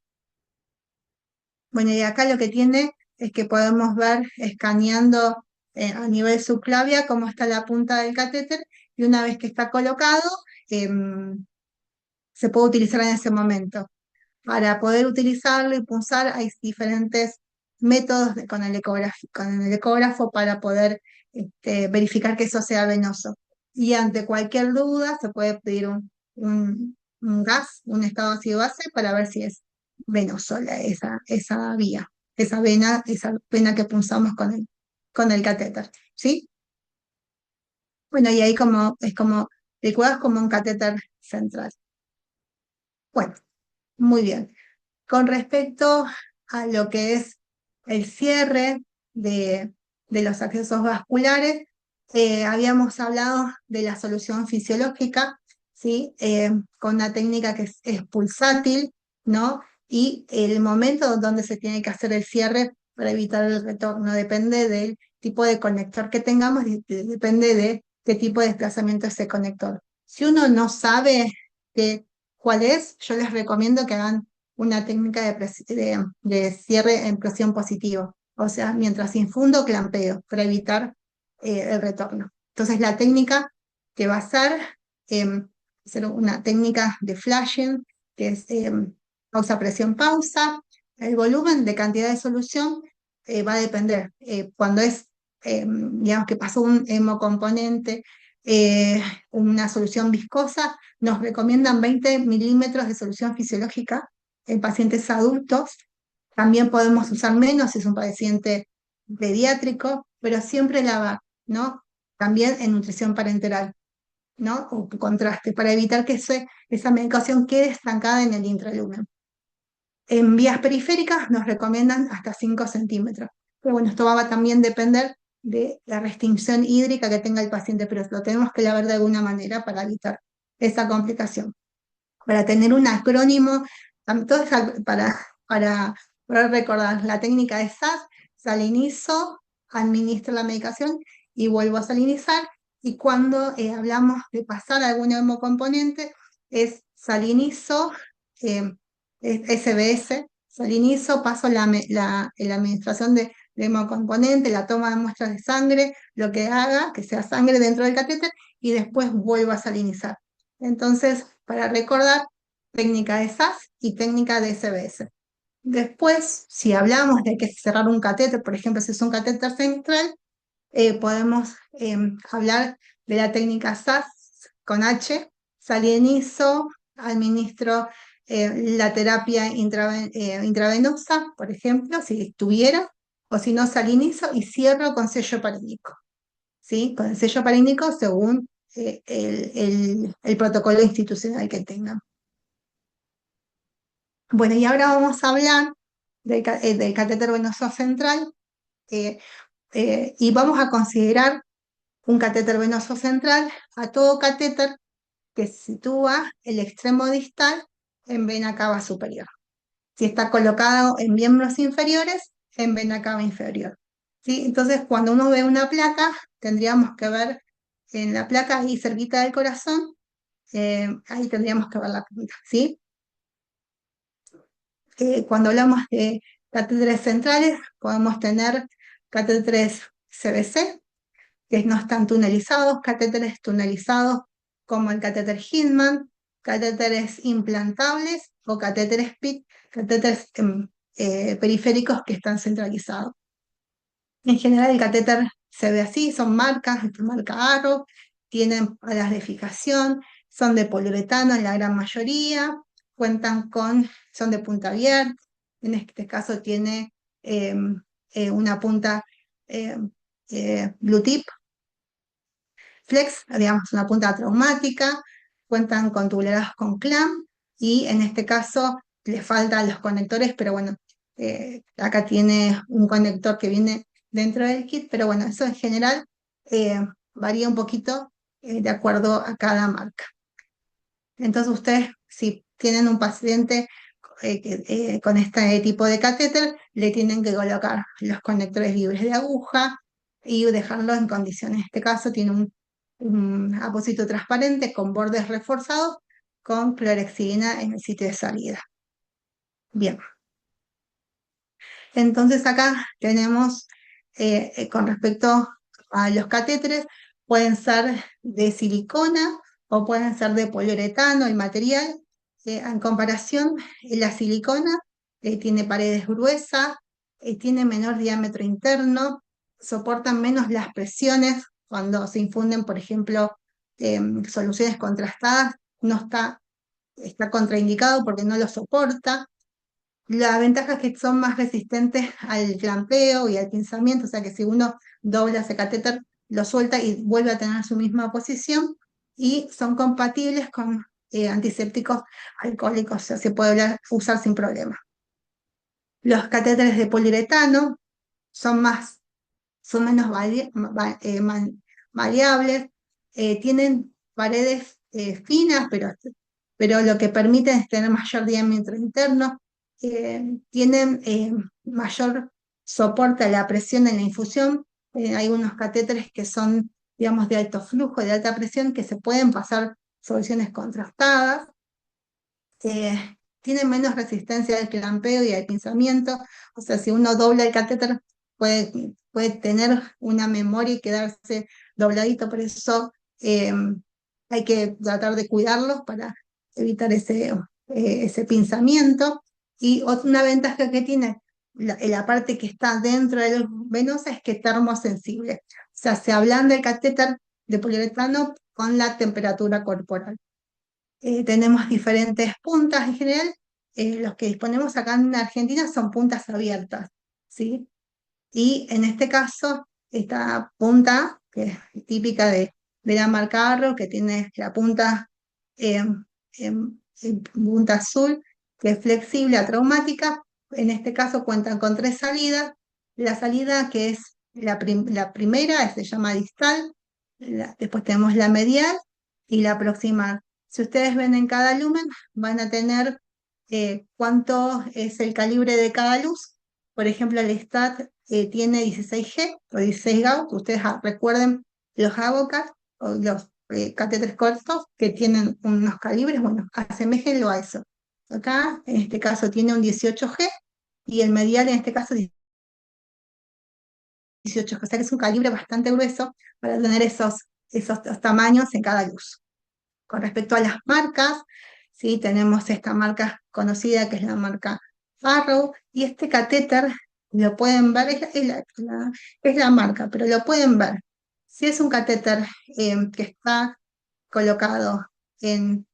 Bueno, y acá lo que tiene es que podemos ver escaneando a nivel subclavia cómo está la punta del catéter, y una vez que está colocado, se puede utilizar en ese momento. Para poder utilizarlo y punzar hay diferentes métodos con el ecógrafo para poder verificar que eso sea venoso. Y ante cualquier duda se puede pedir un gas, un estado ácido base, para ver si es venoso esa vía, esa vena que punzamos con el catéter. ¿Sí? Bueno, y ahí el cuadro es como un catéter central. Bueno, muy bien. Con respecto a lo que es el cierre de, de los accesos vasculares, habíamos hablado de la solución fisiológica, ¿sí? Con una técnica que es pulsátil, ¿no? y el momento donde se tiene que hacer el cierre para evitar el retorno. Depende del tipo de conector que tengamos, depende de qué tipo de desplazamiento es ese conector. Si uno no sabe cuál es, yo les recomiendo que hagan una técnica de cierre en presión positiva. O sea, mientras infundo, clampeo para evitar el retorno. Entonces, la técnica que va a ser una técnica de flashing, que es pausa, presión, pausa. El volumen de cantidad de solución va a depender. Cuando digamos que pasó un hemocomponente, eh, una solución viscosa, nos recomiendan 20 milímetros de solución fisiológica en pacientes adultos. También podemos usar menos si es un paciente pediátrico, pero siempre lavar, ¿no? También en nutrición parenteral, ¿no? O contraste, para evitar que esa medicación quede estancada en el intralumen. En vías periféricas nos recomiendan hasta 5 centímetros. Pero bueno, esto va a también depender de la restricción hídrica que tenga el paciente, pero lo tenemos que lavar de alguna manera para evitar esa complicación. Para tener un acrónimo, para poder recordar la técnica de SAS, salinizo, administro la medicación y vuelvo a salinizar. Y cuando hablamos de pasar algún hemocomponente, es salinizo, eh, SBS, salinizo, paso la administración de hemocomponente, la toma de muestras de sangre, lo que haga, que sea sangre dentro del catéter, y después vuelvo a salinizar. Entonces, para recordar, técnica de SAS y técnica de SBS. Después, si hablamos de que cerrar un catéter, por ejemplo, si es un catéter central, podemos hablar de la técnica SAS con H, salienizo, administro la terapia intravenosa, por ejemplo, si estuviera, o si no, salinizo y cierro con sello parínico. ¿Sí? Con el sello parínico según el protocolo institucional que tengan. Bueno, y ahora vamos a hablar del catéter venoso central eh, y vamos a considerar un catéter venoso central a todo catéter que sitúa el extremo distal en vena cava superior. Si está colocado en miembros inferiores, en vena cava inferior. ¿Sí? Entonces, cuando uno ve una placa, tendríamos que ver en la placa ahí cerquita del corazón, ahí tendríamos que ver la punta, ¿sí? Cuando hablamos de catéteres centrales, podemos tener catéteres CBC, que no están tunelizados, catéteres tunelizados como el catéter Hindman, catéteres implantables o catéteres PIC, catéteres periféricos que están centralizados. En general el catéter se ve así, son marcas, marca Arrow, tienen palas de fijación, son de poliuretano en la gran mayoría, son de punta abierta, en este caso tiene una punta blue tip, flex, digamos una punta traumática, cuentan con tubulados con clamp y en este caso le faltan los conectores, pero bueno, acá tiene un conector que viene dentro del kit, pero bueno, eso en general varía un poquito de acuerdo a cada marca. Entonces ustedes, si tienen un paciente con este tipo de catéter, le tienen que colocar los conectores libres de aguja y dejarlo en condiciones. En este caso tiene un apósito transparente con bordes reforzados con clorexidina en el sitio de salida. Bien. Entonces acá tenemos, con respecto a los catéteres, pueden ser de silicona o pueden ser de poliuretano, el material. En comparación, la silicona tiene paredes gruesas, tiene menor diámetro interno, soportan menos las presiones cuando se infunden, por ejemplo, soluciones contrastadas, no está contraindicado porque no lo soporta. La ventaja es que son más resistentes al clampeo y al pinzamiento, o sea que si uno dobla ese catéter, lo suelta y vuelve a tener su misma posición, y son compatibles con antisépticos alcohólicos, o sea, se puede usar sin problema. Los catéteres de poliuretano son menos variables, tienen paredes finas, pero lo que permiten es tener mayor diámetro interno, tienen mayor soporte a la presión en la infusión. Hay unos catéteres que son, digamos, de alto flujo, de alta presión, que se pueden pasar soluciones contrastadas. Tiene menos resistencia al clampeo y al pinzamiento, o sea, si uno dobla el catéter puede tener una memoria y quedarse dobladito, por eso eh, hay que tratar de cuidarlos para evitar ese pinzamiento. Y una ventaja que tiene la parte que está dentro de la venosa es que es termosensible, o sea, se ablanda el catéter de poliuretano con la temperatura corporal. Tenemos diferentes puntas en general. Los que disponemos acá en Argentina son puntas abiertas, ¿sí? Y en este caso, esta punta, que es típica de la marca Arrow, que tiene la punta, punta azul, que es flexible, atraumática, en este caso cuentan con tres salidas. La salida que es la primera se llama distal, después tenemos la medial y la proximal. Si ustedes ven en cada lumen, van a tener cuánto es el calibre de cada luz. Por ejemplo, el STAT tiene 16G o 16 Gauss. Ustedes recuerden los Avocat o los catéteres cortos que tienen unos calibres, bueno, aseméjenlo a eso. Acá, en este caso, tiene un 18G y el medial, en este caso, 18G. O sea que es un calibre bastante grueso para tener esos tamaños en cada luz. Con respecto a las marcas, ¿sí? Tenemos esta marca conocida que es la marca Arrow, y este catéter lo pueden ver, es la marca, pero lo pueden ver. Si es un catéter que está colocado en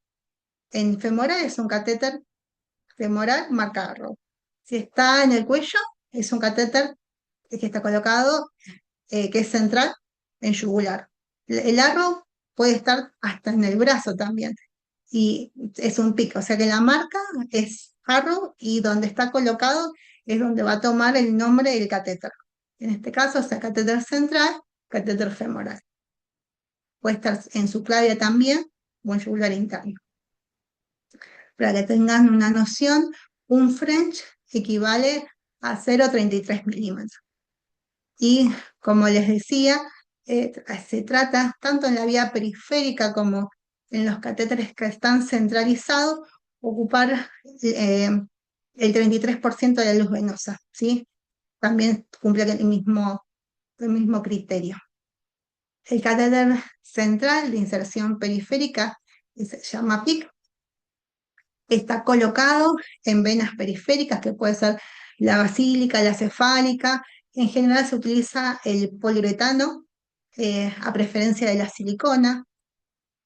femoral, es un catéter femoral marca Arrow. Si está en el cuello, es un catéter que está colocado, que es central, en yugular. El Arrow puede estar hasta en el brazo también y es un pico, o sea que la marca es Arrow y donde está colocado es donde va a tomar el nombre del catéter. En este caso, o sea, catéter central, catéter femoral. Puede estar en su clavia también o en yugular interno. Para que tengan una noción, un French equivale a 0,33 milímetros. Y como les decía, se trata tanto en la vía periférica como en los catéteres que están centralizados, ocupar el 33% de la luz venosa, ¿sí? También cumple el mismo criterio. El catéter central de inserción periférica, que se llama PIC, está colocado en venas periféricas, que puede ser la basílica, la cefálica. En general se utiliza el poliuretano a preferencia de la silicona.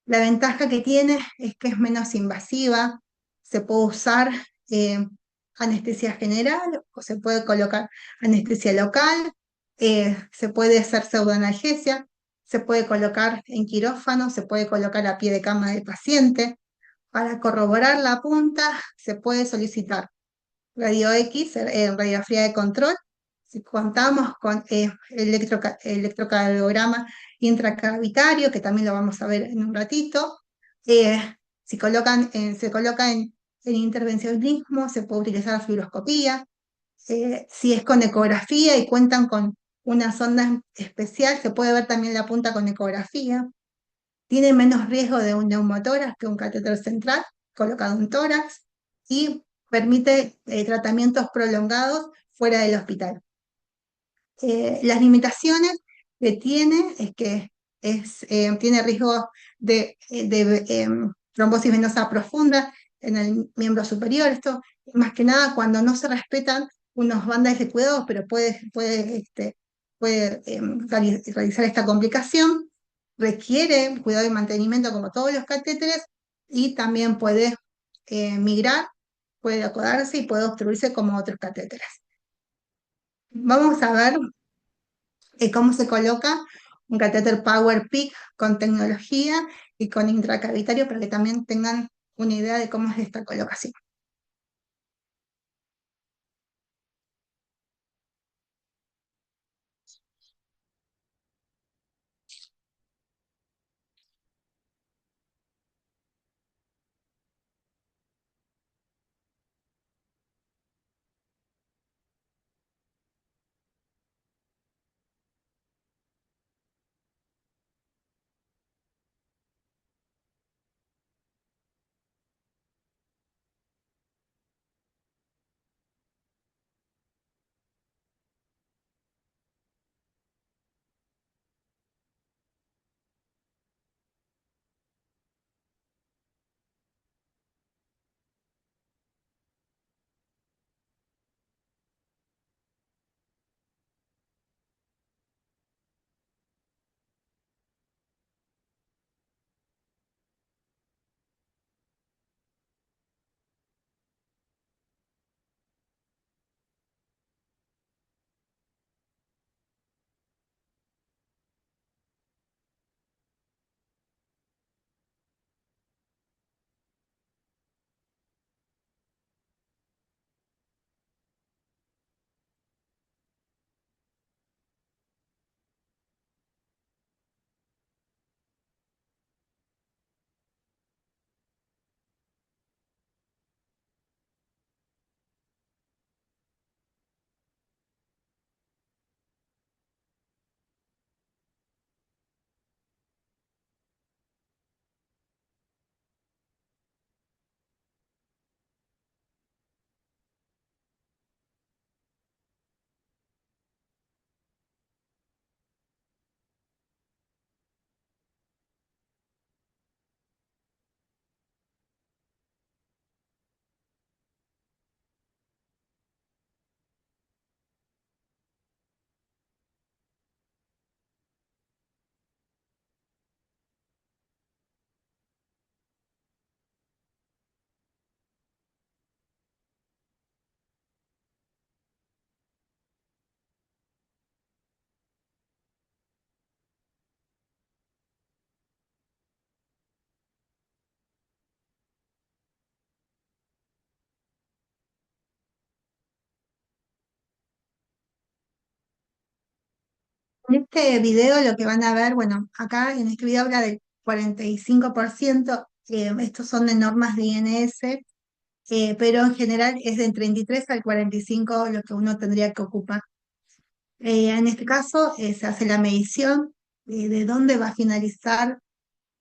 La ventaja que tiene es que es menos invasiva, se puede usar eh, anestesia general o se puede colocar anestesia local, se puede hacer pseudoanalgesia, se puede colocar en quirófano, se puede colocar a pie de cama del paciente. Para corroborar la punta se puede solicitar radio X, radiografía de control. Si contamos con electrocardiograma intracavitario, que también lo vamos a ver en un ratito. Si se coloca en intervencionismo, se puede utilizar fluoroscopía. Si es con ecografía y cuentan con una sonda especial, se puede ver también la punta con ecografía. Tiene menos riesgo de un neumotórax que un catéter central colocado en tórax y permite tratamientos prolongados fuera del hospital. Las limitaciones que tiene es que tiene riesgo de trombosis venosa profunda en el miembro superior. Esto, más que nada, cuando no se respetan unos bandas de cuidados, pero puede realizar esta complicación. Requiere cuidado y mantenimiento como todos los catéteres y también puede migrar, puede acodarse y puede obstruirse como otros catéteres. Vamos a ver cómo se coloca un catéter Power PIC con tecnología y con intracavitario para que también tengan una idea de cómo es esta colocación. En este video lo que van a ver, bueno, acá en este video habla del 45%, estos son de normas de INS, pero en general es del 33 al 45 lo que uno tendría que ocupar. En este caso se hace la medición de dónde va a finalizar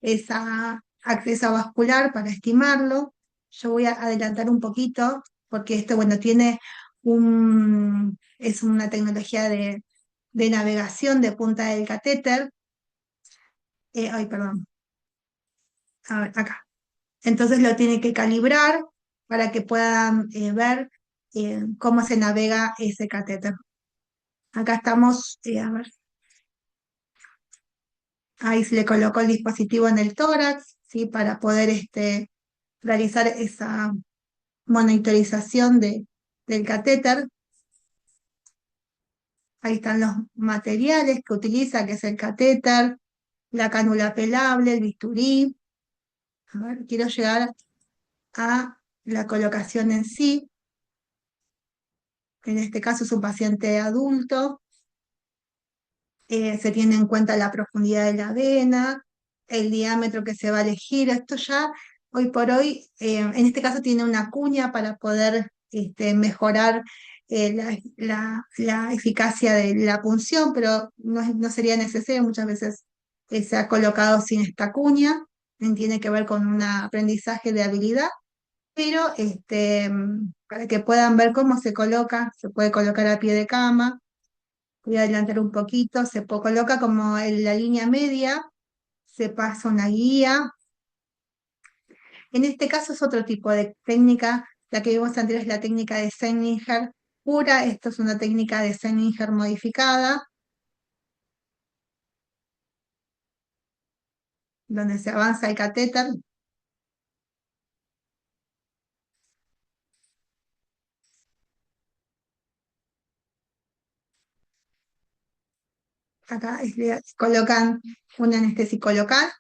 esa acceso vascular para estimarlo. Yo voy a adelantar un poquito porque esto, bueno, es una tecnología de navegación de punta del catéter. Ay, perdón, a ver, acá. Entonces lo tiene que calibrar para que puedan ver cómo se navega ese catéter. Acá estamos, a ver, ahí se le colocó el dispositivo en el tórax, ¿sí? Para poder realizar esa monitorización del catéter. Ahí están los materiales que utiliza, que es el catéter, la cánula pelable, el bisturí. A ver, quiero llegar a la colocación en sí. En este caso es un paciente adulto. Se tiene en cuenta la profundidad de la vena, el diámetro que se va a elegir. Esto ya, hoy por hoy, en este caso tiene una cuña para poder mejorar la eficacia de la punción, pero no sería necesario. Muchas veces se ha colocado sin esta cuña, tiene que ver con un aprendizaje de habilidad, pero para que puedan ver cómo se coloca, se puede colocar a pie de cama. Voy a adelantar un poquito, coloca como en la línea media, se pasa una guía. En este caso es otro tipo de técnica, la que vimos antes es la técnica de Seininger pura, esto es una técnica de Seininger modificada, donde se avanza el catéter. Acá colocan un anestésico local,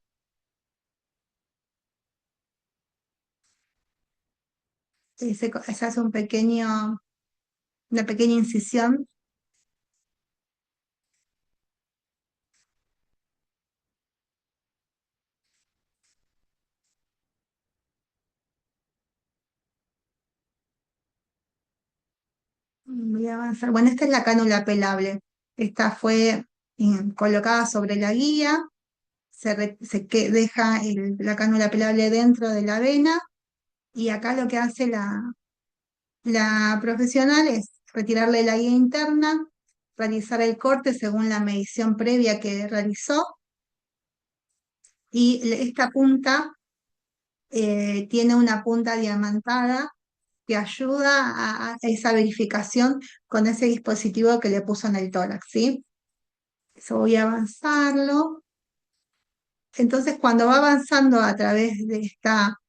se hace una pequeña incisión. Voy a avanzar. Bueno, esta es la cánula pelable. Esta fue colocada sobre la guía, deja la cánula pelable dentro de la vena y acá lo que hace la profesional es retirarle la guía interna, realizar el corte según la medición previa que realizó y esta punta tiene una punta diamantada que ayuda a esa verificación con ese dispositivo que le puso en el tórax, ¿sí? Eso voy a avanzarlo. Entonces, cuando va avanzando a través de esta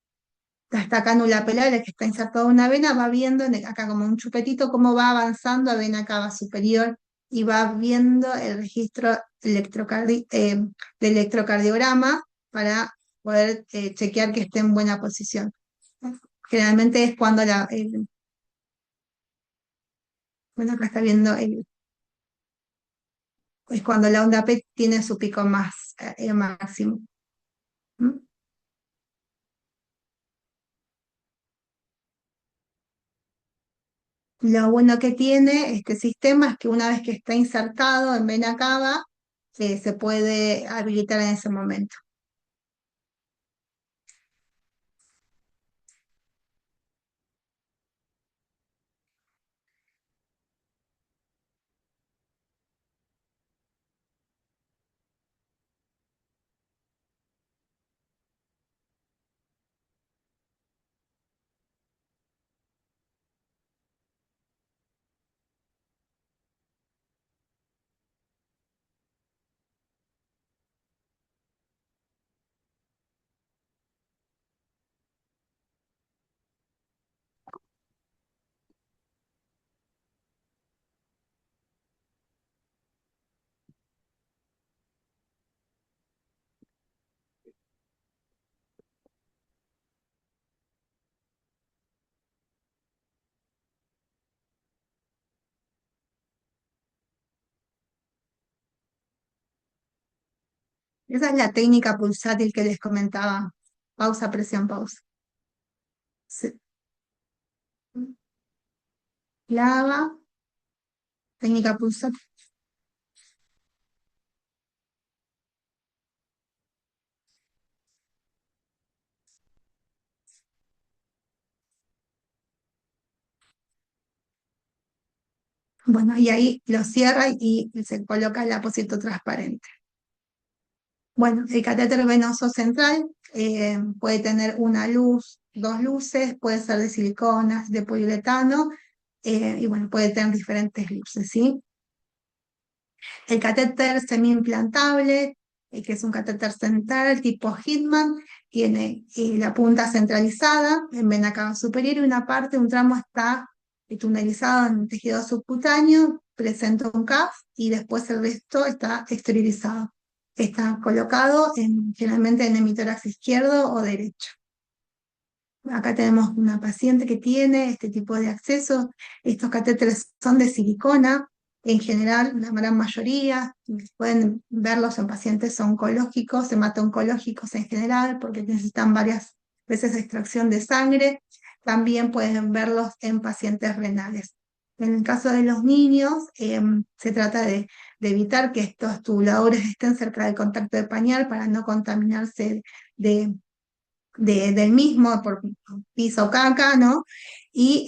cánula pelable que está insertada en una vena, va viendo acá como un chupetito cómo va avanzando a vena cava superior y va viendo el registro de electrocardiograma para poder chequear que esté en buena posición. Generalmente es cuando bueno, acá está viendo, es cuando la onda P tiene su pico más máximo. ¿Mm? Lo bueno que tiene este sistema es que una vez que está insertado en vena cava, se puede habilitar en ese momento. Esa es la técnica pulsátil que les comentaba. Pausa, presión, pausa. Sí. Clava, técnica pulsátil. Bueno, y ahí lo cierra y se coloca el apósito transparente. Bueno, el catéter venoso central puede tener una luz, dos luces, puede ser de silicona, de poliuretano, y bueno, puede tener diferentes luces, ¿sí? El catéter semi-implantable, que es un catéter central tipo Hitman, tiene la punta centralizada en vena cava superior y una parte, un tramo está tunelizado en tejido subcutáneo, presenta un CAF y después el resto está exteriorizado. Está colocado generalmente en hemitórax izquierdo o derecho. Acá tenemos una paciente que tiene este tipo de acceso. Estos catéteres son de silicona, en general, la gran mayoría. Pueden verlos en pacientes oncológicos, hemato-oncológicos en general, porque necesitan varias veces de extracción de sangre. También pueden verlos en pacientes renales. En el caso de los niños, se trata de evitar que estos tubuladores estén cerca del contacto de pañal para no contaminarse de del mismo por piso caca, ¿no? Y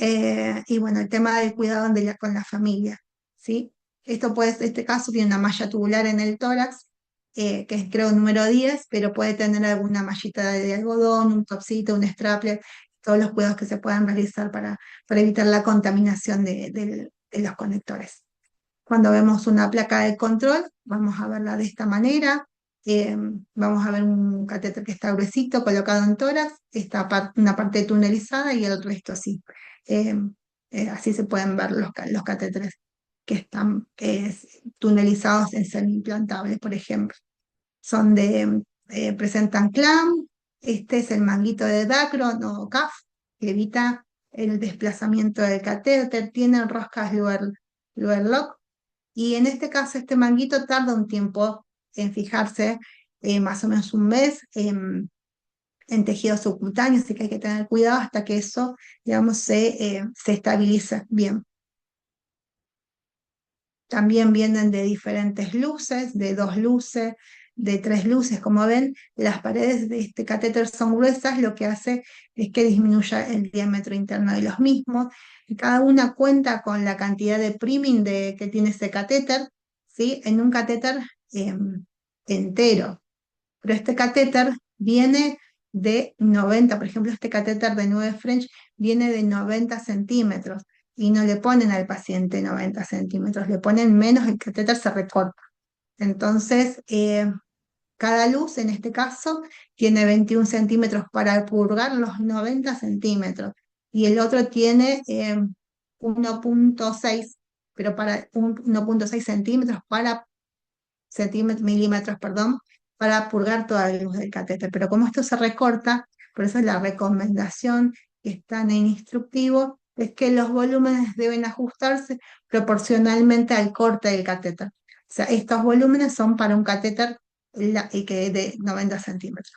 bueno, el tema del cuidado con la familia, ¿sí? Este caso tiene una malla tubular en el tórax, que es creo número 10, pero puede tener alguna mallita de algodón, un topsito, un strapless, todos los cuidados que se puedan realizar para evitar la contaminación de los conectores. Cuando vemos una placa de control, vamos a verla de esta manera. Eh, Vamos a ver un catéter que está gruesito, colocado en tórax, una parte tunelizada y el resto así. Eh, Así se pueden ver los catéteres que están tunelizados en semi-implantables, por ejemplo. Presentan clamp, este es el manguito de Dacron o CAF, que evita el desplazamiento del catéter, tienen roscas Luer Lock, y en este caso, este manguito tarda un tiempo en fijarse, más o menos un mes, en tejido subcutáneo, así que hay que tener cuidado hasta que eso, digamos, se estabilice bien. También vienen de diferentes luces, de 2 luces, de 3 luces. Como ven, las paredes de este catéter son gruesas, lo que hace es que disminuya el diámetro interno de los mismos. Y cada una cuenta con la cantidad de priming que tiene ese catéter, ¿sí? En un catéter entero. Pero este catéter viene de 90, por ejemplo, este catéter de 9 French viene de 90 centímetros y no le ponen al paciente 90 centímetros, le ponen menos, el catéter se recorta. Entonces, cada luz en este caso tiene 21 centímetros para purgar los 90 centímetros y el otro tiene 1,6, pero para 1,6 centímetros para milímetros, perdón, para purgar toda la luz del catéter. Pero como esto se recorta, por eso la recomendación que está en el instructivo es que los volúmenes deben ajustarse proporcionalmente al corte del catéter. O sea, estos volúmenes son para un catéter que de 90 centímetros.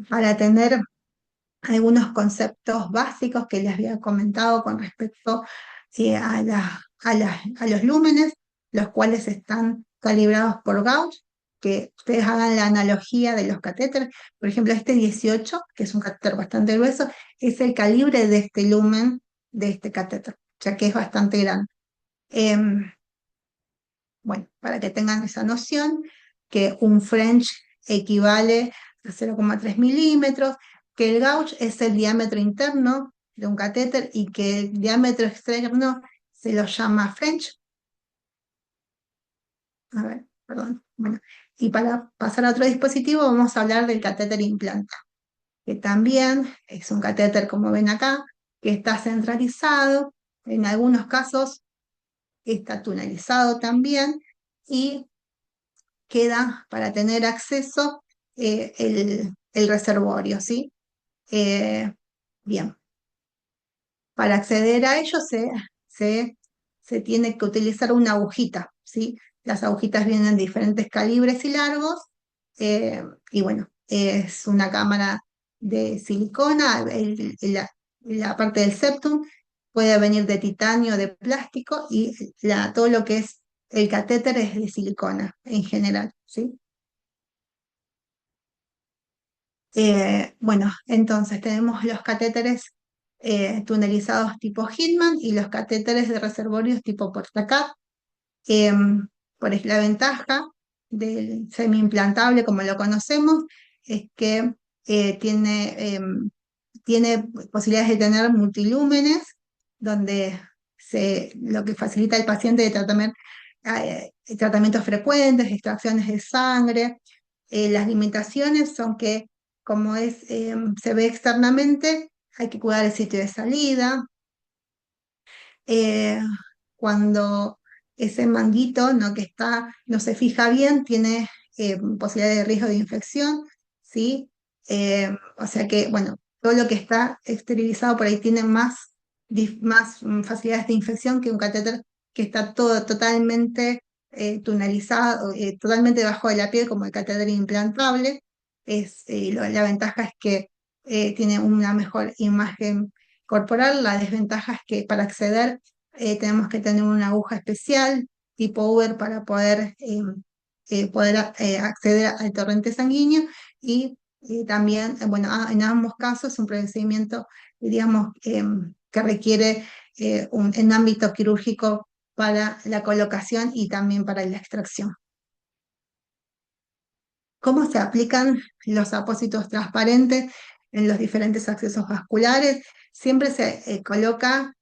Para tener algunos conceptos básicos que les había comentado con respecto a los lúmenes, los cuales están calibrados por Gauss, que ustedes hagan la analogía de los catéteres. Por ejemplo, este 18, que es un catéter bastante grueso, es el calibre de este lumen de este catéter, ya que es bastante grande. Em, bueno, para que tengan esa noción, que un French equivale a 0,3 milímetros, que el gauge es el diámetro interno de un catéter y que el diámetro externo se lo llama French. A ver, perdón. Bueno, y para pasar a otro dispositivo vamos a hablar del catéter implanta, que también es un catéter, como ven acá, que está centralizado, en algunos casos está tunelizado también, y queda para tener acceso el reservorio, ¿sí? Eh, Bien, para acceder a ello se tiene que utilizar una agujita, ¿sí? las agujitas vienen de diferentes calibres y largos, y bueno, es una cámara de silicona, la parte del septum puede venir de titanio, de plástico, y todo lo que es el catéter es de silicona en general, ¿sí? Bueno, entonces tenemos los catéteres tunelizados tipo Hitman y los catéteres de reservorios tipo Portacat. Por ejemplo, la ventaja del semi-implantable, como lo conocemos, es que tiene posibilidades de tener multilúmenes, donde lo que facilita al paciente de tratamientos frecuentes, extracciones de sangre. Las limitaciones son que, como se ve externamente, hay que cuidar el sitio de salida. eh, Cuando ese manguito, ¿no?, que está, no se fija bien, tiene posibilidad de riesgo de infección, ¿sí? O sea que, bueno, todo lo que está esterilizado por ahí tiene más facilidades de infección que un catéter que está todo totalmente tunelizado, totalmente debajo de la piel, como el catéter implantable. La ventaja es que tiene una mejor imagen corporal. La desventaja es que para acceder tenemos que tener una aguja especial tipo Uber para poder acceder al torrente sanguíneo, y también, bueno, en ambos casos es un procedimiento, digamos, que requiere un ámbito quirúrgico para la colocación y también para la extracción. ¿Cómo se aplican los apósitos transparentes en los diferentes accesos vasculares? Siempre se coloca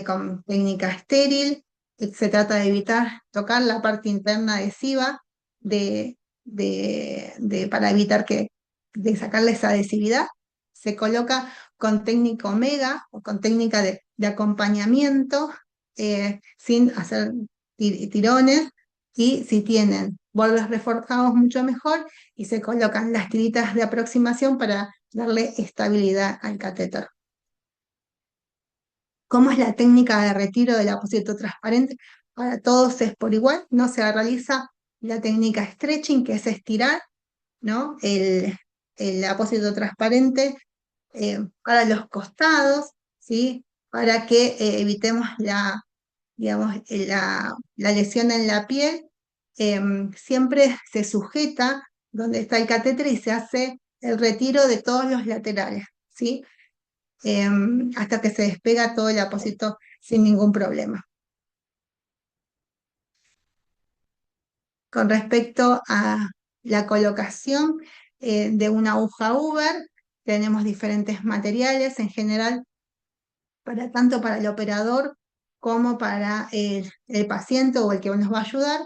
con técnica estéril. Se trata de evitar tocar la parte interna adhesiva para evitar de sacarle esa adhesividad. Se coloca con técnica omega o con técnica de acompañamiento, sin hacer tirones, y si tienen bordes reforzados, mucho mejor, y se colocan las tiritas de aproximación para darle estabilidad al catéter. ¿Cómo es la técnica de retiro del apósito transparente? Para todos es por igual, no se realiza la técnica stretching, que es estirar, ¿no?, el apósito transparente para los costados, ¿sí? Para que evitemos digamos, la lesión en la piel. Siempre se sujeta donde está el catéter y se hace el retiro de todos los laterales, ¿sí? Hasta que se despega todo el apósito sin ningún problema. Con respecto a la colocación de una aguja Uber, tenemos diferentes materiales en general, tanto para el operador como para el paciente o el que nos va a ayudar.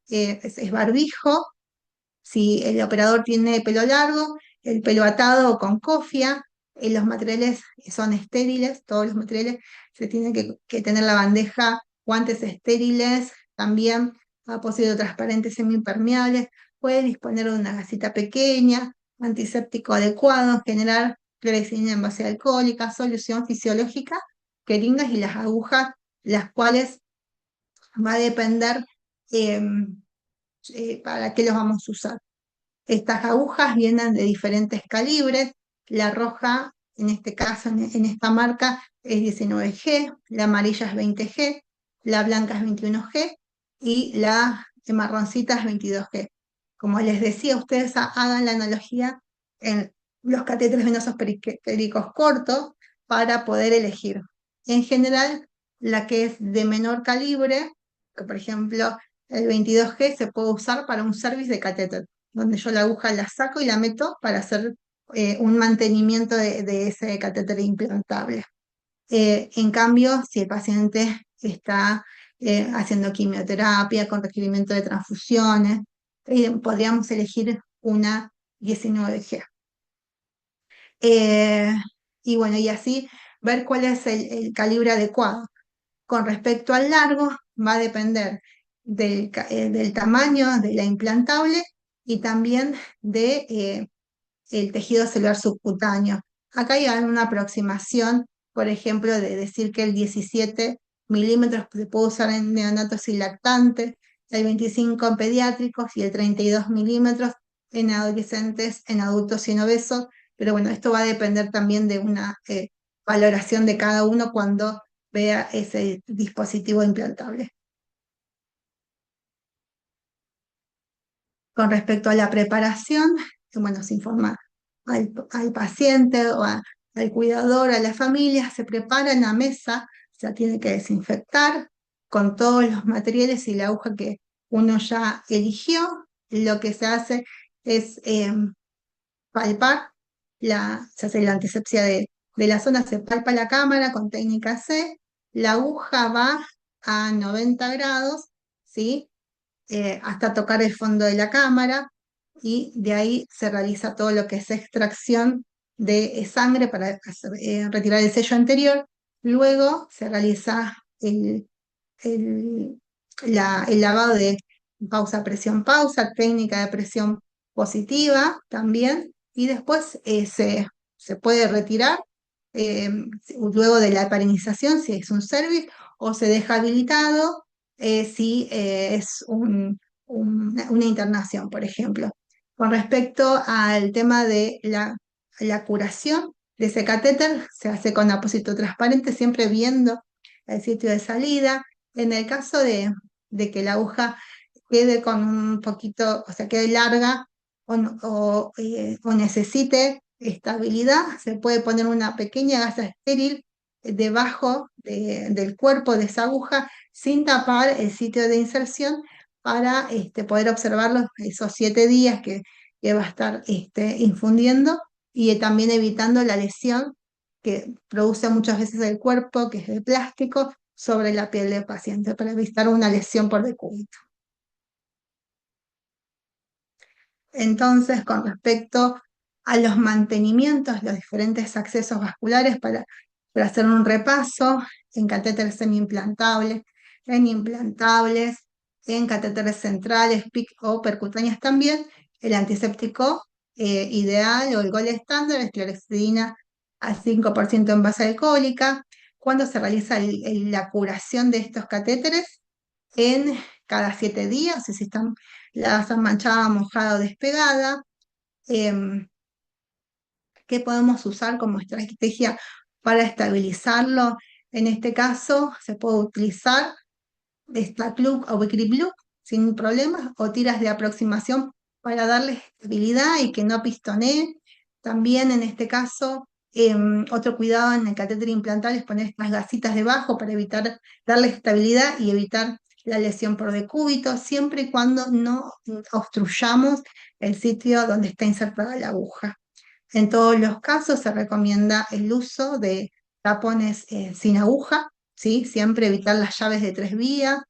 Es barbijo. Si el operador tiene pelo largo, el pelo atado o con cofia. Los materiales son estériles, todos los materiales. Se tiene que tener la bandeja, guantes estériles, también apósito transparente semipermeables. Puede disponer de una gasita pequeña, antiséptico adecuado, generar clorexidina en base alcohólica, solución fisiológica, jeringas y las agujas, las cuales va a depender para qué los vamos a usar. Estas agujas vienen de diferentes calibres. La roja, en este caso, en esta marca, es 19G, la amarilla es 20G, la blanca es 21G y la marroncita es 22G. Como les decía, ustedes hagan la analogía en los catéteres venosos pericos cortos para poder elegir. En general, la que es de menor calibre, que por ejemplo el 22G, se puede usar para un service de catéter, donde yo la aguja la saco y la meto para hacer un mantenimiento de ese catéter implantable. En cambio, si el paciente está haciendo quimioterapia con requerimiento de transfusiones, podríamos elegir una 19G. Y bueno, y así ver cuál es el calibre adecuado. Con respecto al largo, va a depender del tamaño de la implantable y también de el tejido celular subcutáneo. Acá hay una aproximación, por ejemplo, de decir que el 17 milímetros se puede usar en neonatos y lactantes, el 25 en pediátricos y el 32 milímetros en adolescentes, en adultos y en obesos. Pero bueno, esto va a depender también de una valoración de cada uno cuando vea ese dispositivo implantable. Con respecto a la preparación, bueno, se informa al paciente o al cuidador, a la familia, se prepara en la mesa, se tiene que desinfectar con todos los materiales y la aguja que uno ya eligió. Lo que se hace es palpar, se hace la antisepsia de la zona, se palpa la cámara con técnica C, la aguja va a 90 grados, ¿sí? Hasta tocar el fondo de la cámara y de ahí se realiza todo lo que es extracción de sangre para retirar el sello anterior. Luego se realiza el, el lavado de pausa, presión, pausa, técnica de presión positiva también, y después se puede retirar eh, luego de la heparinización si es un cervix o se deja habilitado si es una internación, por ejemplo. Con respecto al tema de la curación de ese catéter, se hace con apósito transparente, siempre viendo el sitio de salida. En el caso de que la aguja quede con un poquito, o sea, quede larga o necesite estabilidad, se puede poner una pequeña gasa estéril debajo del cuerpo de esa aguja sin tapar el sitio de inserción para poder observarlo esos 7 días que va a estar infundiendo y también evitando la lesión que produce muchas veces el cuerpo, que es de plástico, sobre la piel del paciente para evitar una lesión por decúbito. Entonces, con respecto a los mantenimientos, los diferentes accesos vasculares, para hacer un repaso, en catéteres semi-implantables, en implantables, en catéteres centrales, PIC o percutáneas también, el antiséptico ideal o el gol estándar es clorexidina al 5% en base alcohólica. Cuando se realiza la curación de estos catéteres, en cada 7 días, si están la gasa manchada, mojada o despegada. Em, ¿Qué podemos usar como estrategia para estabilizarlo? En este caso, se puede utilizar Stackluk o Becribluk sin problemas, o tiras de aproximación para darle estabilidad y que no pistonee. También en este caso, otro cuidado en el catéter implantable es poner estas gasitas debajo para evitar darle estabilidad y evitar la lesión por decúbito, siempre y cuando no obstruyamos el sitio donde está insertada la aguja. En todos los casos se recomienda el uso de tapones sin aguja, ¿sí? Siempre evitar las llaves de 3 vías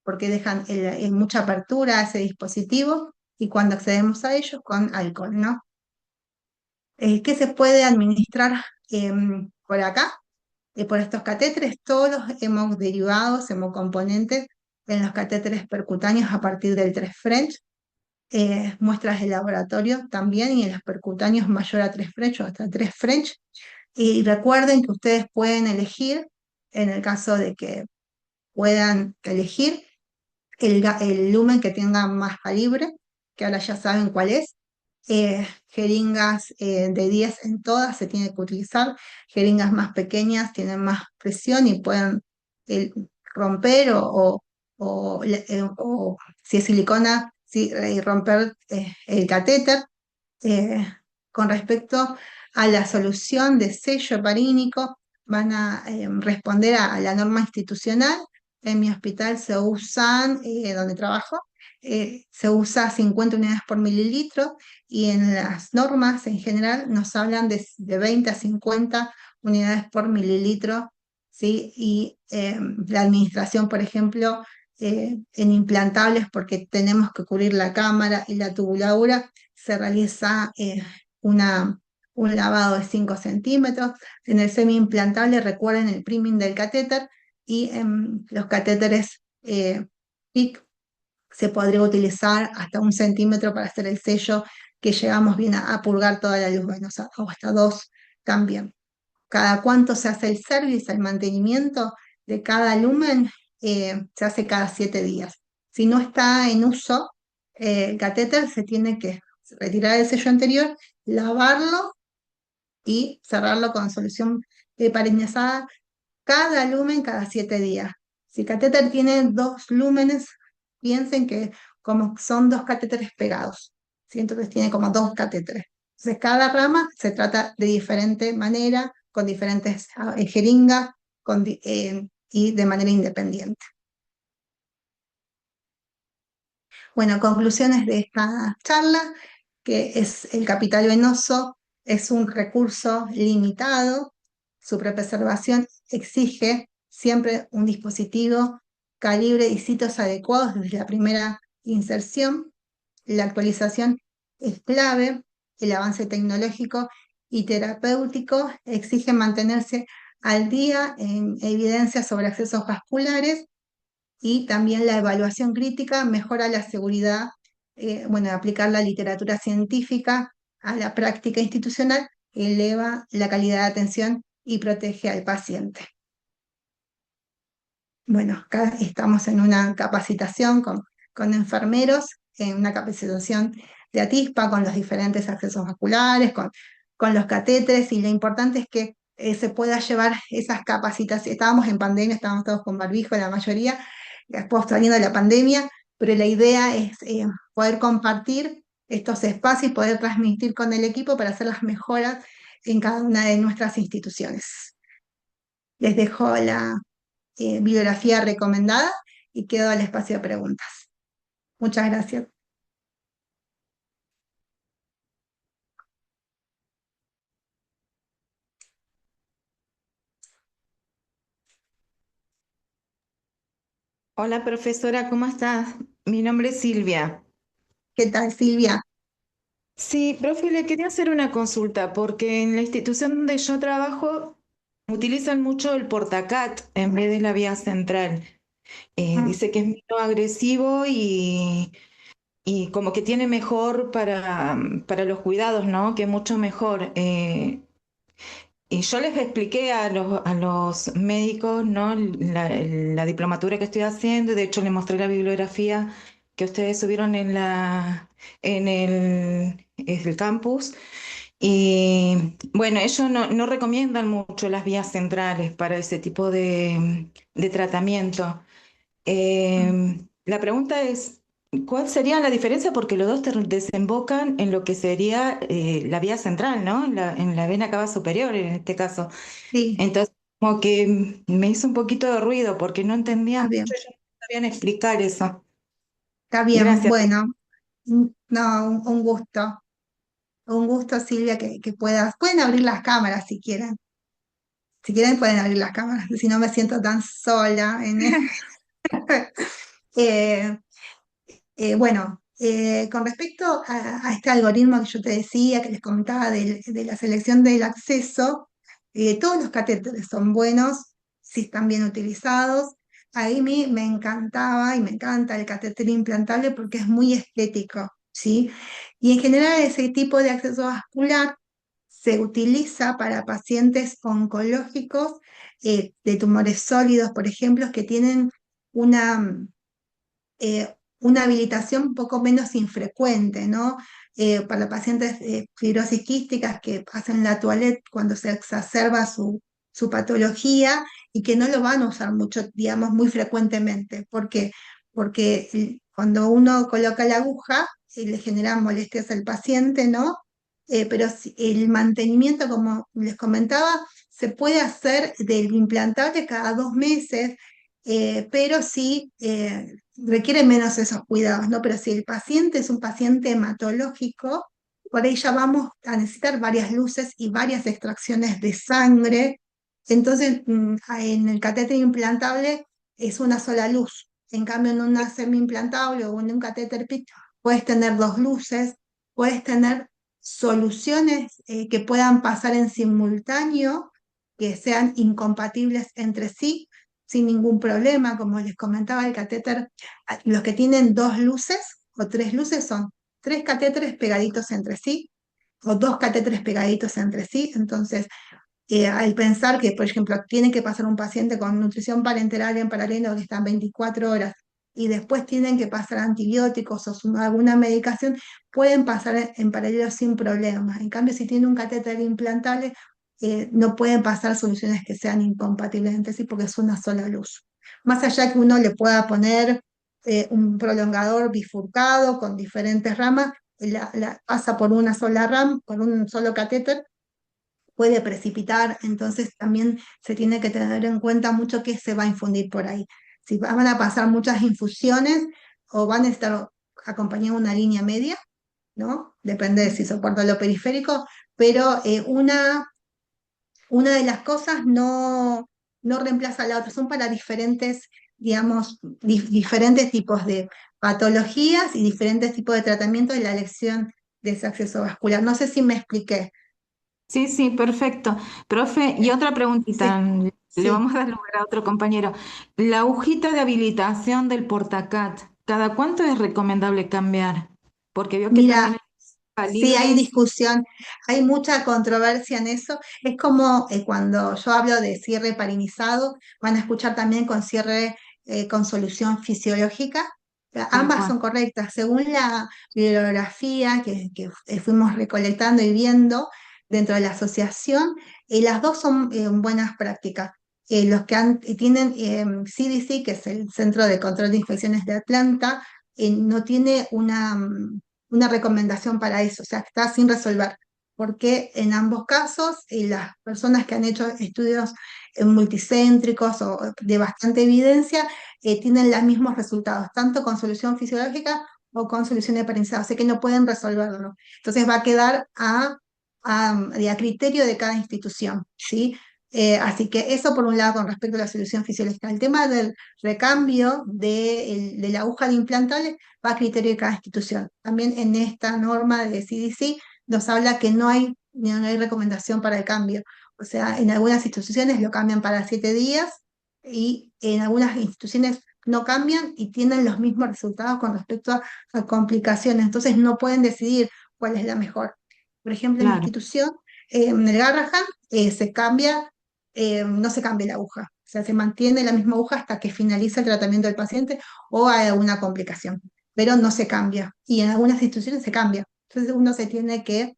porque dejan mucha apertura a ese dispositivo y cuando accedemos a ellos con alcohol, ¿no? ¿Qué se puede administrar por acá? Por estos catéteres, todos los hemoderivados, hemocomponentes en los catéteres percutáneos a partir del 3 French, muestras de laboratorio también, y en los percutáneos mayor a 3 French o hasta 3 French. Y recuerden que ustedes pueden elegir, en el caso de que puedan elegir, el lumen que tenga más calibre, que ahora ya saben cuál es. Jeringas de 10 en todas se tiene que utilizar. Jeringas más pequeñas tienen más presión y pueden eh, romper o si es silicona, sí, romper el catéter. Eh, con respecto a la solución de sello heparínico, van a responder a la norma institucional. En mi hospital se usan, donde trabajo, se usa 50 unidades por mililitro y en las normas en general nos hablan de 20 a 50 unidades por mililitro, ¿sí? Y la administración, por ejemplo, en implantables, porque tenemos que cubrir la cámara y la tubulatura, se realiza un lavado de 5 centímetros. En el semi-implantable, recuerden el priming del catéter, y en los catéteres PIC se podría utilizar hasta 1 centímetro para hacer el sello, que llegamos bien a purgar toda la luz venosa, o hasta 2 también. ¿Cada cuánto se hace el service, el mantenimiento de cada lumen? Se hace cada 7 días. Si no está en uso, el catéter se tiene que retirar el sello anterior, lavarlo y cerrarlo con solución parenizada cada lumen cada 7 días. Si el catéter tiene 2 lúmenes, piensen que como son 2 catéteres pegados, ¿sí? Entonces tiene como 2 catéteres. Entonces cada rama se trata de diferente manera, con diferentes jeringas y de manera independiente. Bueno, conclusiones de esta charla, que es el capital venoso es un recurso limitado, su preservación exige siempre un dispositivo, calibre y sitios adecuados desde la primera inserción. La actualización es clave, el avance tecnológico y terapéutico exige mantenerse al día en evidencias sobre accesos vasculares y también la evaluación crítica mejora la seguridad, bueno, aplicar la literatura científica a la práctica institucional eleva la calidad de atención y protege al paciente. Bueno, acá estamos en una capacitación con enfermeros, en una capacitación de atispa con los diferentes accesos vasculares, con los catéteres, y lo importante es que se pueda llevar esas capacitaciones. Estábamos en pandemia, estábamos todos con barbijo, la mayoría, después saliendo de la pandemia, pero la idea es poder compartir estos espacios y poder transmitir con el equipo para hacer las mejoras en cada una de nuestras instituciones. Les dejo la bibliografía recomendada y quedo al espacio de preguntas. Muchas gracias.
Hola profesora, ¿cómo estás? Mi nombre es Silvia.
¿Qué tal, Silvia?
Sí, profe, le quería hacer una consulta porque en la institución donde yo trabajo utilizan mucho el portacat en vez de la vía central.
Mm,
Dice que es menos agresivo y como que tiene mejor para los cuidados, ¿no? Que mucho mejor. Y yo les expliqué a los médicos, ¿no? La diplomatura que estoy haciendo, y de hecho les mostré la bibliografía que ustedes subieron en el campus. Y bueno, ellos no recomiendan mucho las vías centrales para ese tipo de tratamiento.
mm.
La pregunta es, ¿cuál sería la diferencia? Porque los dos desembocan en lo que sería la vía central, ¿no? En la vena cava superior, en este caso.
Sí,
Entonces, como que me hizo un poquito de ruido porque no entendía
está
mucho,
bien,
ellos no sabían explicar eso.
está bien.
Gracias.
Bueno, no, un gusto, Silvia, que pueden abrir las cámaras si quieren. Si quieren pueden abrir las cámaras, si no me siento tan sola Eh, bueno, con respecto a este algoritmo que yo te decía, que les comentaba de la selección del acceso, todos los catéteres son buenos si están bien utilizados. Ahí me encantaba y me encanta el catéter implantable porque es muy estético, ¿sí? Y en general ese tipo de acceso vascular se utiliza para pacientes oncológicos de tumores sólidos, por ejemplo, que tienen una una habilitación un poco menos infrecuente, ¿no? Para pacientes de fibrosis quísticas que hacen la toilette cuando se exacerba su patología y que no lo van a usar mucho, digamos, muy frecuentemente. ¿Por qué? Porque cuando uno coloca la aguja, le genera molestias al paciente, ¿no? Pero el mantenimiento, como les comentaba, se puede hacer del implantable cada 2 meses, pero sí requiere menos esos cuidados, ¿no? Pero si el paciente es un paciente hematológico, por ahí ya vamos a necesitar varias luces y varias extracciones de sangre. Entonces, en el catéter implantable es una sola luz. En cambio, en una semi-implantable o en un catéter PIC puedes tener 2 luces, puedes tener soluciones que puedan pasar en simultáneo, que sean incompatibles entre sí sin ningún problema. Como les comentaba, el catéter, los que tienen 2 luces o 3 luces son 3 catéteres pegaditos entre sí o 2 catéteres pegaditos entre sí. Entonces, al pensar que, por ejemplo, tiene que pasar un paciente con nutrición parenteral en paralelo que están 24 horas y después tienen que pasar antibióticos o alguna medicación, pueden pasar en paralelo sin problemas. En cambio, si tiene un catéter implantable, no pueden pasar soluciones que sean incompatibles entre sí porque es una sola luz. Más allá que uno le pueda poner un prolongador bifurcado con diferentes ramas, pasa por una sola rama, por un solo catéter, puede precipitar, entonces también se tiene que tener en cuenta mucho qué se va a infundir por ahí. Si van a pasar muchas infusiones o van a estar acompañando una línea media, ¿no? Depende de si soporta lo periférico, pero una de las cosas no reemplaza a la otra, son para diferentes, digamos, diferentes tipos de patologías y diferentes tipos de tratamiento de la elección de ese acceso vascular. No sé si me expliqué.
Sí, sí, perfecto. Profe, y otra
Sí,
preguntita, le
sí.
vamos a dar lugar a otro compañero. La agujita de habilitación del portacat, ¿cada cuánto es recomendable cambiar? Porque veo que
Mira,
también hay
sí, hay
calibres.
discusión, hay mucha controversia en eso. Es como cuando yo hablo de cierre parinizado, van a escuchar también con cierre con solución fisiológica.
Tal
Ambas
cual.
son correctas. Según la bibliografía que fuimos recolectando y viendo dentro de la asociación, las dos son buenas prácticas. Los que tienen CDC, que es el Centro de Control de Infecciones de Atlanta, no tiene una recomendación para eso, o sea, está sin resolver, porque en ambos casos las personas que han hecho estudios multicéntricos o de bastante evidencia tienen los mismos resultados, tanto con solución fisiológica o con solución heparinizada, o sea que no pueden resolverlo. Entonces va a quedar a criterio de cada institución, ¿sí? Así que eso por un lado con respecto a la solución fisiológica. El tema del recambio de la aguja de implantable va a criterio de cada institución. También en esta norma de CDC nos habla que no hay recomendación para el cambio. O sea, en algunas instituciones lo cambian para 7 días y en algunas instituciones no cambian y tienen los mismos resultados con respecto a complicaciones. Entonces no pueden decidir cuál es la mejor. Por ejemplo, en mi
Claro,
institución, en el Garrahan, no se cambia la aguja. O sea, se mantiene la misma aguja hasta que finaliza el tratamiento del paciente o hay alguna complicación, pero no se cambia. Y en algunas instituciones se cambia. Entonces uno tiene que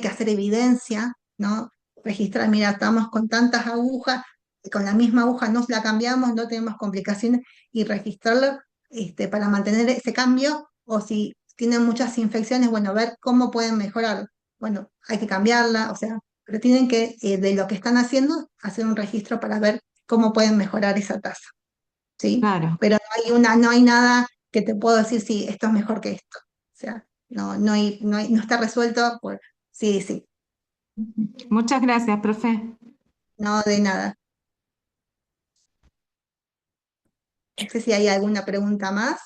hacer evidencia, ¿no? Registrar, mira, estamos con tantas agujas, y con la misma aguja no la cambiamos, no tenemos complicaciones, y registrarlo para mantener ese cambio, o si tienen muchas infecciones, bueno, ver cómo pueden mejorar. Bueno, hay que cambiarla, o sea, pero tienen que, de lo que están haciendo, hacer un registro para ver cómo pueden mejorar esa tasa, ¿sí?
claro.
Pero no hay nada que te puedo decir si esto es mejor que esto. O sea, no está resuelto por sí, sí,
Muchas gracias, profe.
no de nada. No sé si hay alguna pregunta más.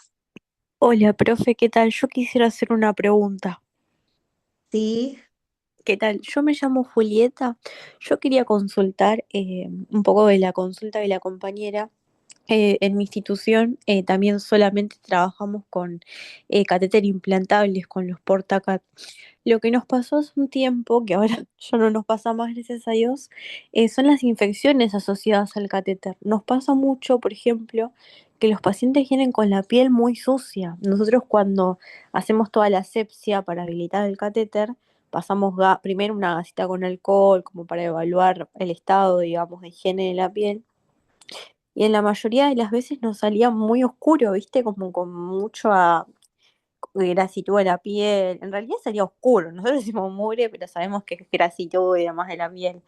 Hola, profe, ¿qué tal? Yo quisiera hacer una pregunta.
Sí,
¿Qué tal? Yo me llamo Julieta. Yo quería consultar un poco de la consulta de la compañera. En mi institución también solamente trabajamos con catéter implantables, con los portacat. Lo que nos pasó hace un tiempo, que ahora ya no nos pasa más, gracias a Dios, son las infecciones asociadas al catéter. Nos pasa mucho, por ejemplo, que los pacientes vienen con la piel muy sucia. Nosotros cuando hacemos toda la asepsia para habilitar el catéter, pasamos primero una gasita con alcohol, como para evaluar el estado, digamos, de higiene de la piel. Y en la mayoría de las veces nos salía muy oscuro, ¿viste? Como con mucha grasitud de la piel. En realidad salía oscuro. Nosotros decimos mugre, pero sabemos que es grasitud y demás de la piel.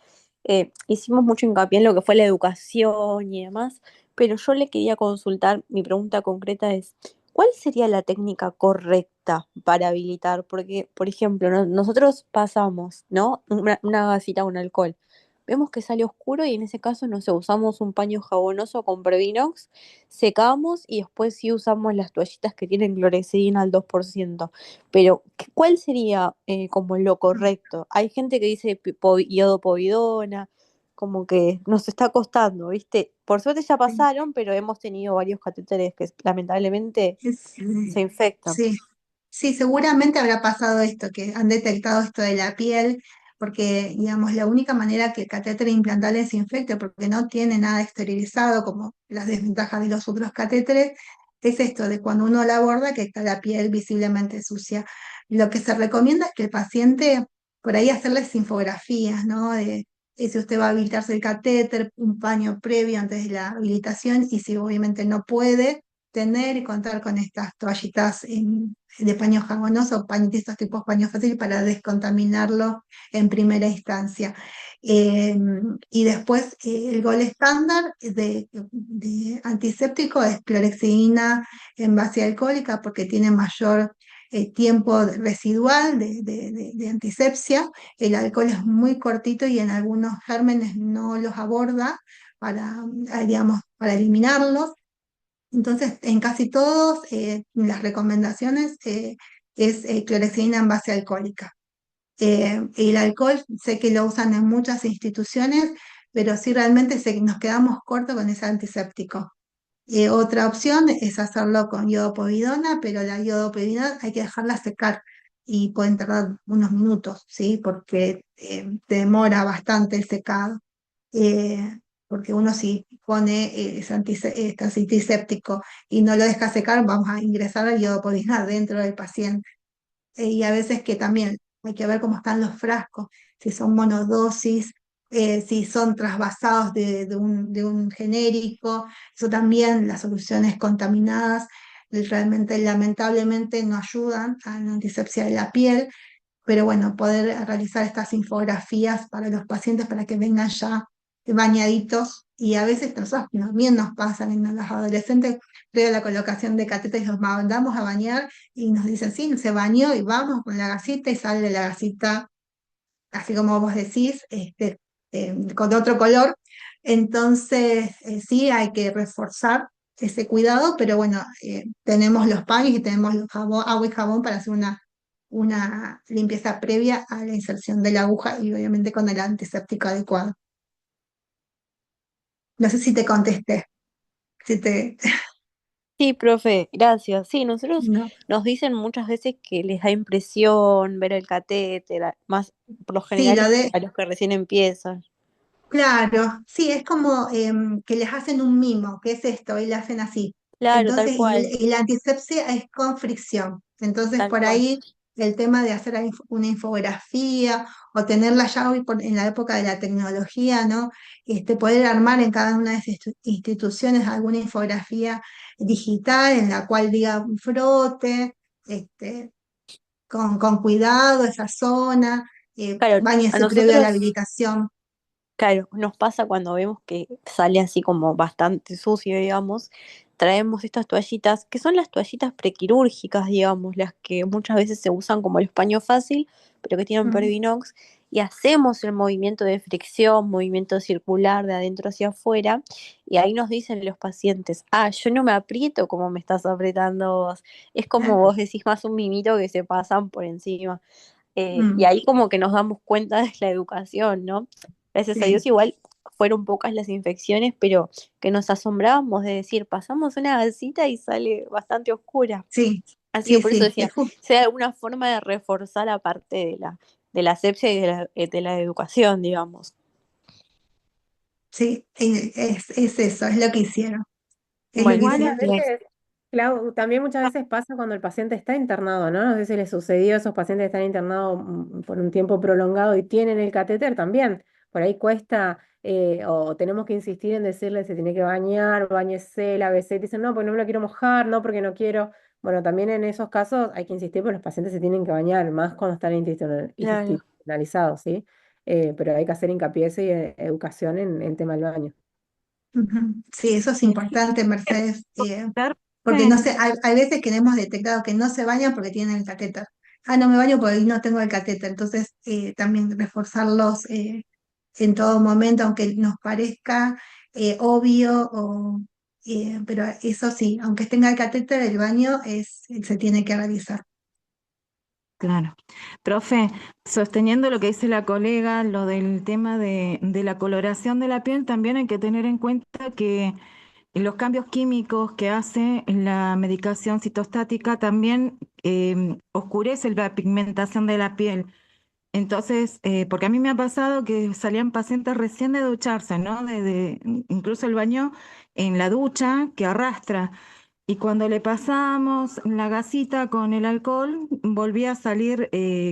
Hicimos mucho hincapié en lo que fue la educación y demás, pero yo le quería consultar, mi pregunta concreta es, ¿cuál sería la técnica correcta para habilitar? Porque, por ejemplo, nosotros pasamos, ¿no? Una gasita con alcohol. Vemos que sale oscuro y en ese caso, no sé, usamos un paño jabonoso con Previnox, secamos y después sí usamos las toallitas que tienen clorexidina al 2%. Pero, ¿cuál sería como lo correcto? Hay gente que dice iodopovidona, como que nos está costando, ¿viste? Por suerte ya
sí,
pasaron, pero hemos tenido varios catéteres que lamentablemente se infectan.
sí, sí, seguramente habrá pasado esto, que han detectado esto de la piel. porque, digamos, la única manera que el catéter implantable se infecte, porque no tiene nada exteriorizado, como las desventajas de los otros catéteres, es esto de cuando uno la aborda, que está la piel visiblemente sucia. Lo que se recomienda es que el paciente, por ahí hacerles infografías, ¿no? Si usted va a habilitarse el catéter, un paño previo antes de la habilitación, y si obviamente no puede, tener y contar con estas toallitas de paño jabonoso o pañitos tipo paño fácil para descontaminarlo en primera instancia. Eh, y después el gol estándar de antiséptico es clorexidina en base alcohólica porque tiene mayor tiempo residual de antisepsia. El alcohol es muy cortito y en algunos gérmenes no los aborda para, digamos, para eliminarlos. Entonces, en casi todos las recomendaciones es clorexidina en base alcohólica. El alcohol sé que lo usan en muchas instituciones, pero sí realmente nos quedamos cortos con ese antiséptico. Otra opción es hacerlo con iodopovidona, pero la iodopovidona hay que dejarla secar y pueden tardar unos minutos, ¿sí? Porque demora bastante el secado. Eh, Porque uno si pone este antiséptico y no lo deja secar, vamos a ingresar al iodopovidona dentro del paciente. Y a veces que también hay que ver cómo están los frascos, si son monodosis, si son trasvasados de un genérico, eso también, las soluciones contaminadas realmente lamentablemente no ayudan a la antisepsia de la piel, pero bueno, poder realizar estas infografías para los pacientes para que vengan ya bañaditos y a veces nosotros también nos pasan en los adolescentes, veo la colocación de catetes y los mandamos a bañar y nos dicen, sí, se bañó y vamos con la gasita y sale la gasita, así como vos decís, con otro color. Entonces, sí, hay que reforzar ese cuidado, pero bueno, tenemos los paños y tenemos los agua y jabón para hacer una limpieza previa a la inserción de la aguja y obviamente con el antiséptico adecuado. No sé si te contesté, si te...
Sí, profe, gracias. Sí, nosotros
No.
nos dicen muchas veces que les da impresión ver el catéter, más por lo
Sí,
general a los que recién empiezan.
claro, sí, es como que les hacen un mimo, que es esto, y le hacen así.
Claro, tal
Entonces,
cual,
y la antisepsia es con fricción. Entonces,
tal
por
cual.
ahí el tema de hacer una infografía o tenerla ya hoy en la época de la tecnología, ¿no? Poder armar en cada una de esas instituciones alguna infografía digital en la cual diga frote, este, con cuidado esa zona,
Claro, a
báñese previo a la
nosotros,
habilitación.
claro, nos pasa cuando vemos que sale así como bastante sucio, digamos, traemos estas toallitas, que son las toallitas prequirúrgicas, digamos, las que muchas veces se usan como el paño fácil, pero que tienen
Mm,
Perovinox, y hacemos el movimiento de fricción, movimiento circular de adentro hacia afuera, y ahí nos dicen los pacientes, ah, yo no me aprieto como me estás apretando vos, es como
claro.
vos decís más un mimito que se pasan por encima. Y
Mm,
ahí como que nos damos cuenta de la educación, ¿no? Gracias a Dios
sí,
igual fueron pocas las infecciones, pero que nos asombrábamos de decir, pasamos una gasita y sale bastante oscura.
sí,
Así que
sí,
por eso
sí,
decía, sea alguna forma de reforzar la parte de la asepsia y de la educación, digamos.
sí, es eso, es lo que hicieron, es lo que
Bueno,
Igual a
hicieron.
bien.
veces, Clau, también muchas veces pasa cuando el paciente está internado, ¿no? No sé si les sucedió a esos pacientes que están internados por un tiempo prolongado y tienen el catéter también. Por ahí cuesta, o tenemos que insistir en decirle se tiene que bañar, bañese, lávese. Y dicen, no, pues no me lo quiero mojar, no, porque no quiero. Bueno, también en esos casos hay que insistir, porque los pacientes se tienen que bañar, más cuando están
Claro,
institucionalizados, ¿sí? Pero hay que hacer hincapié y educación en tema del baño.
Ujú. Sí, eso es
Sí.
importante, Mercedes, porque
Profe,
no sé, hay veces que hemos detectado que no se bañan porque tienen el catéter. Ah, no me baño porque no tengo el catéter, entonces también reforzarlos en todo momento, aunque nos parezca obvio, pero eso sí, aunque tenga el catéter, el baño se tiene que realizar.
claro. Profe, sosteniendo lo que dice la colega, lo del tema de la coloración de la piel, también hay que tener en cuenta que los cambios químicos que hace la medicación citostática también oscurece la pigmentación de la piel. Entonces, porque a mí me ha pasado que salían pacientes recién de ducharse, ¿no? Incluso el baño en la ducha que arrastra. Y cuando le pasamos la gasita con el alcohol, volvía a salir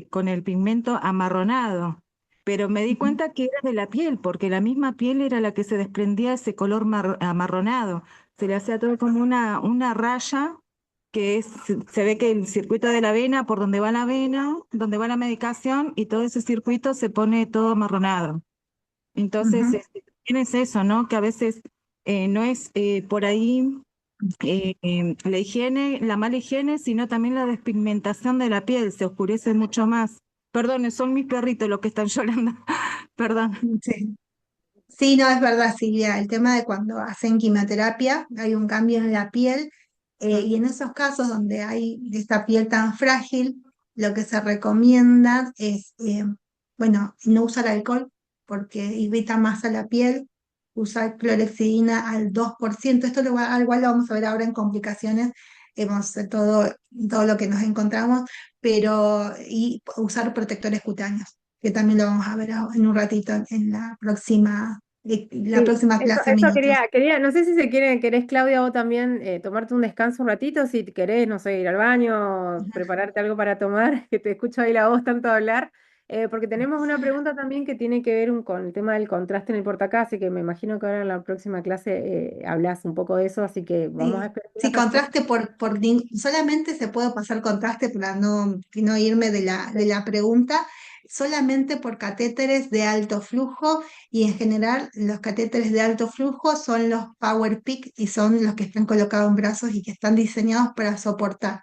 con el pigmento amarronado. Pero me di
Ujú,
cuenta que era de la piel, porque la misma piel era la que se desprendía ese color amarronado. Se le hacía todo como una raya, que es, se ve que el circuito de la vena, por donde va la vena, donde va la medicación, y todo ese circuito se pone todo amarronado. Entonces,
ujú.
también es eso, ¿no? Que a veces no es por ahí la higiene, la mala higiene, sino también la despigmentación de la piel, se oscurece mucho más. Perdón, son mis perritos los que están llorando. Perdón.
Sí. Sí, no, es verdad, Silvia, el tema de cuando hacen quimioterapia, hay un cambio en la piel,
Mm,
y en esos casos donde hay esta piel tan frágil, lo que se recomienda es, bueno, no usar alcohol porque irrita más a la piel, usar clorexidina al 2%. Esto al igual lo vamos a ver ahora en complicaciones, hemos todo lo que nos encontramos, pero y usar protectores cutáneos, que también lo vamos a ver en un ratito en la
Sí,
próxima clase
eso
minutos.
no sé si querés, Claudia, vos también tomarte un descanso un ratito, si querés, no sé, ir al baño, prepararte algo para tomar, que te escucho ahí la voz tanto hablar, porque tenemos una pregunta también que tiene que ver con el tema del contraste en el portacase, que me imagino que ahora en la próxima clase hablas un poco de eso, así que vamos a
Sí,
esperar
sí,
una respuesta.
contraste solamente se puede pasar contraste para no irme de la pregunta, solamente por catéteres de alto flujo, y en general los catéteres de alto flujo son los Power Pick y son los que están colocados en brazos y que están diseñados para soportar.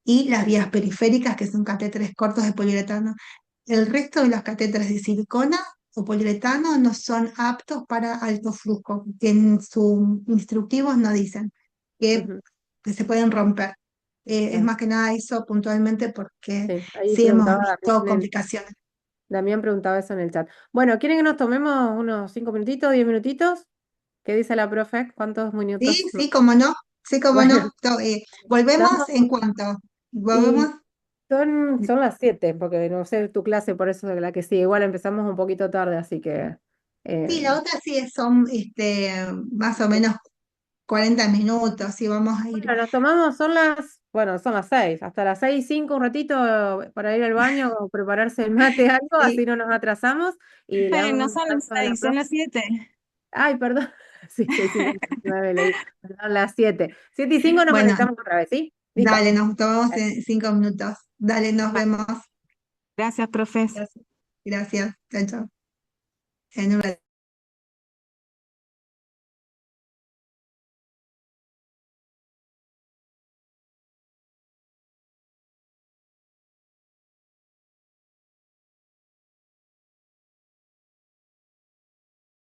Y las vías periféricas, que son catéteres cortos de poliuretano. El resto de los catéteres de silicona o poliuretano no son aptos para alto flujo, que en sus instructivos no dicen que,
Ujú,
que se pueden romper. Es
claro.
más que nada eso puntualmente porque
Sí, ahí
sí hemos
preguntaba
visto
también,
complicaciones.
Damián preguntaba eso en el chat. Bueno, ¿quieren que nos tomemos unos 5 minutitos, 10 minutitos? ¿Qué dice la profe? ¿Cuántos minutos?
Sí, sí, cómo no, sí, cómo
Bueno,
no. Volvemos
estamos.
en cuanto.
Y
Volvemos.
son las 7, porque no sé tu clase, por eso es la que sigue. Igual empezamos un poquito tarde, así que.
Sí,
eh,
la otra sí son más o menos 40 minutos y vamos a ir.
bueno, nos tomamos, son las 6. Hasta las 6:05, un ratito para ir al baño o prepararse el mate, algo, así
Sí,
no nos atrasamos. Y le damos
No
un
son las
descanso a la
6, son
profe.
las 7.
Ay, perdón. Sí, 6:59 leí. Perdón, las 7. 7:05 nos
bueno,
conectamos otra vez, ¿sí? Listo.
dale, nos tomamos en 5 minutos. Dale, nos vemos.
Gracias, profes.
Gracias. Gracias. Chao, chao. En un ratito.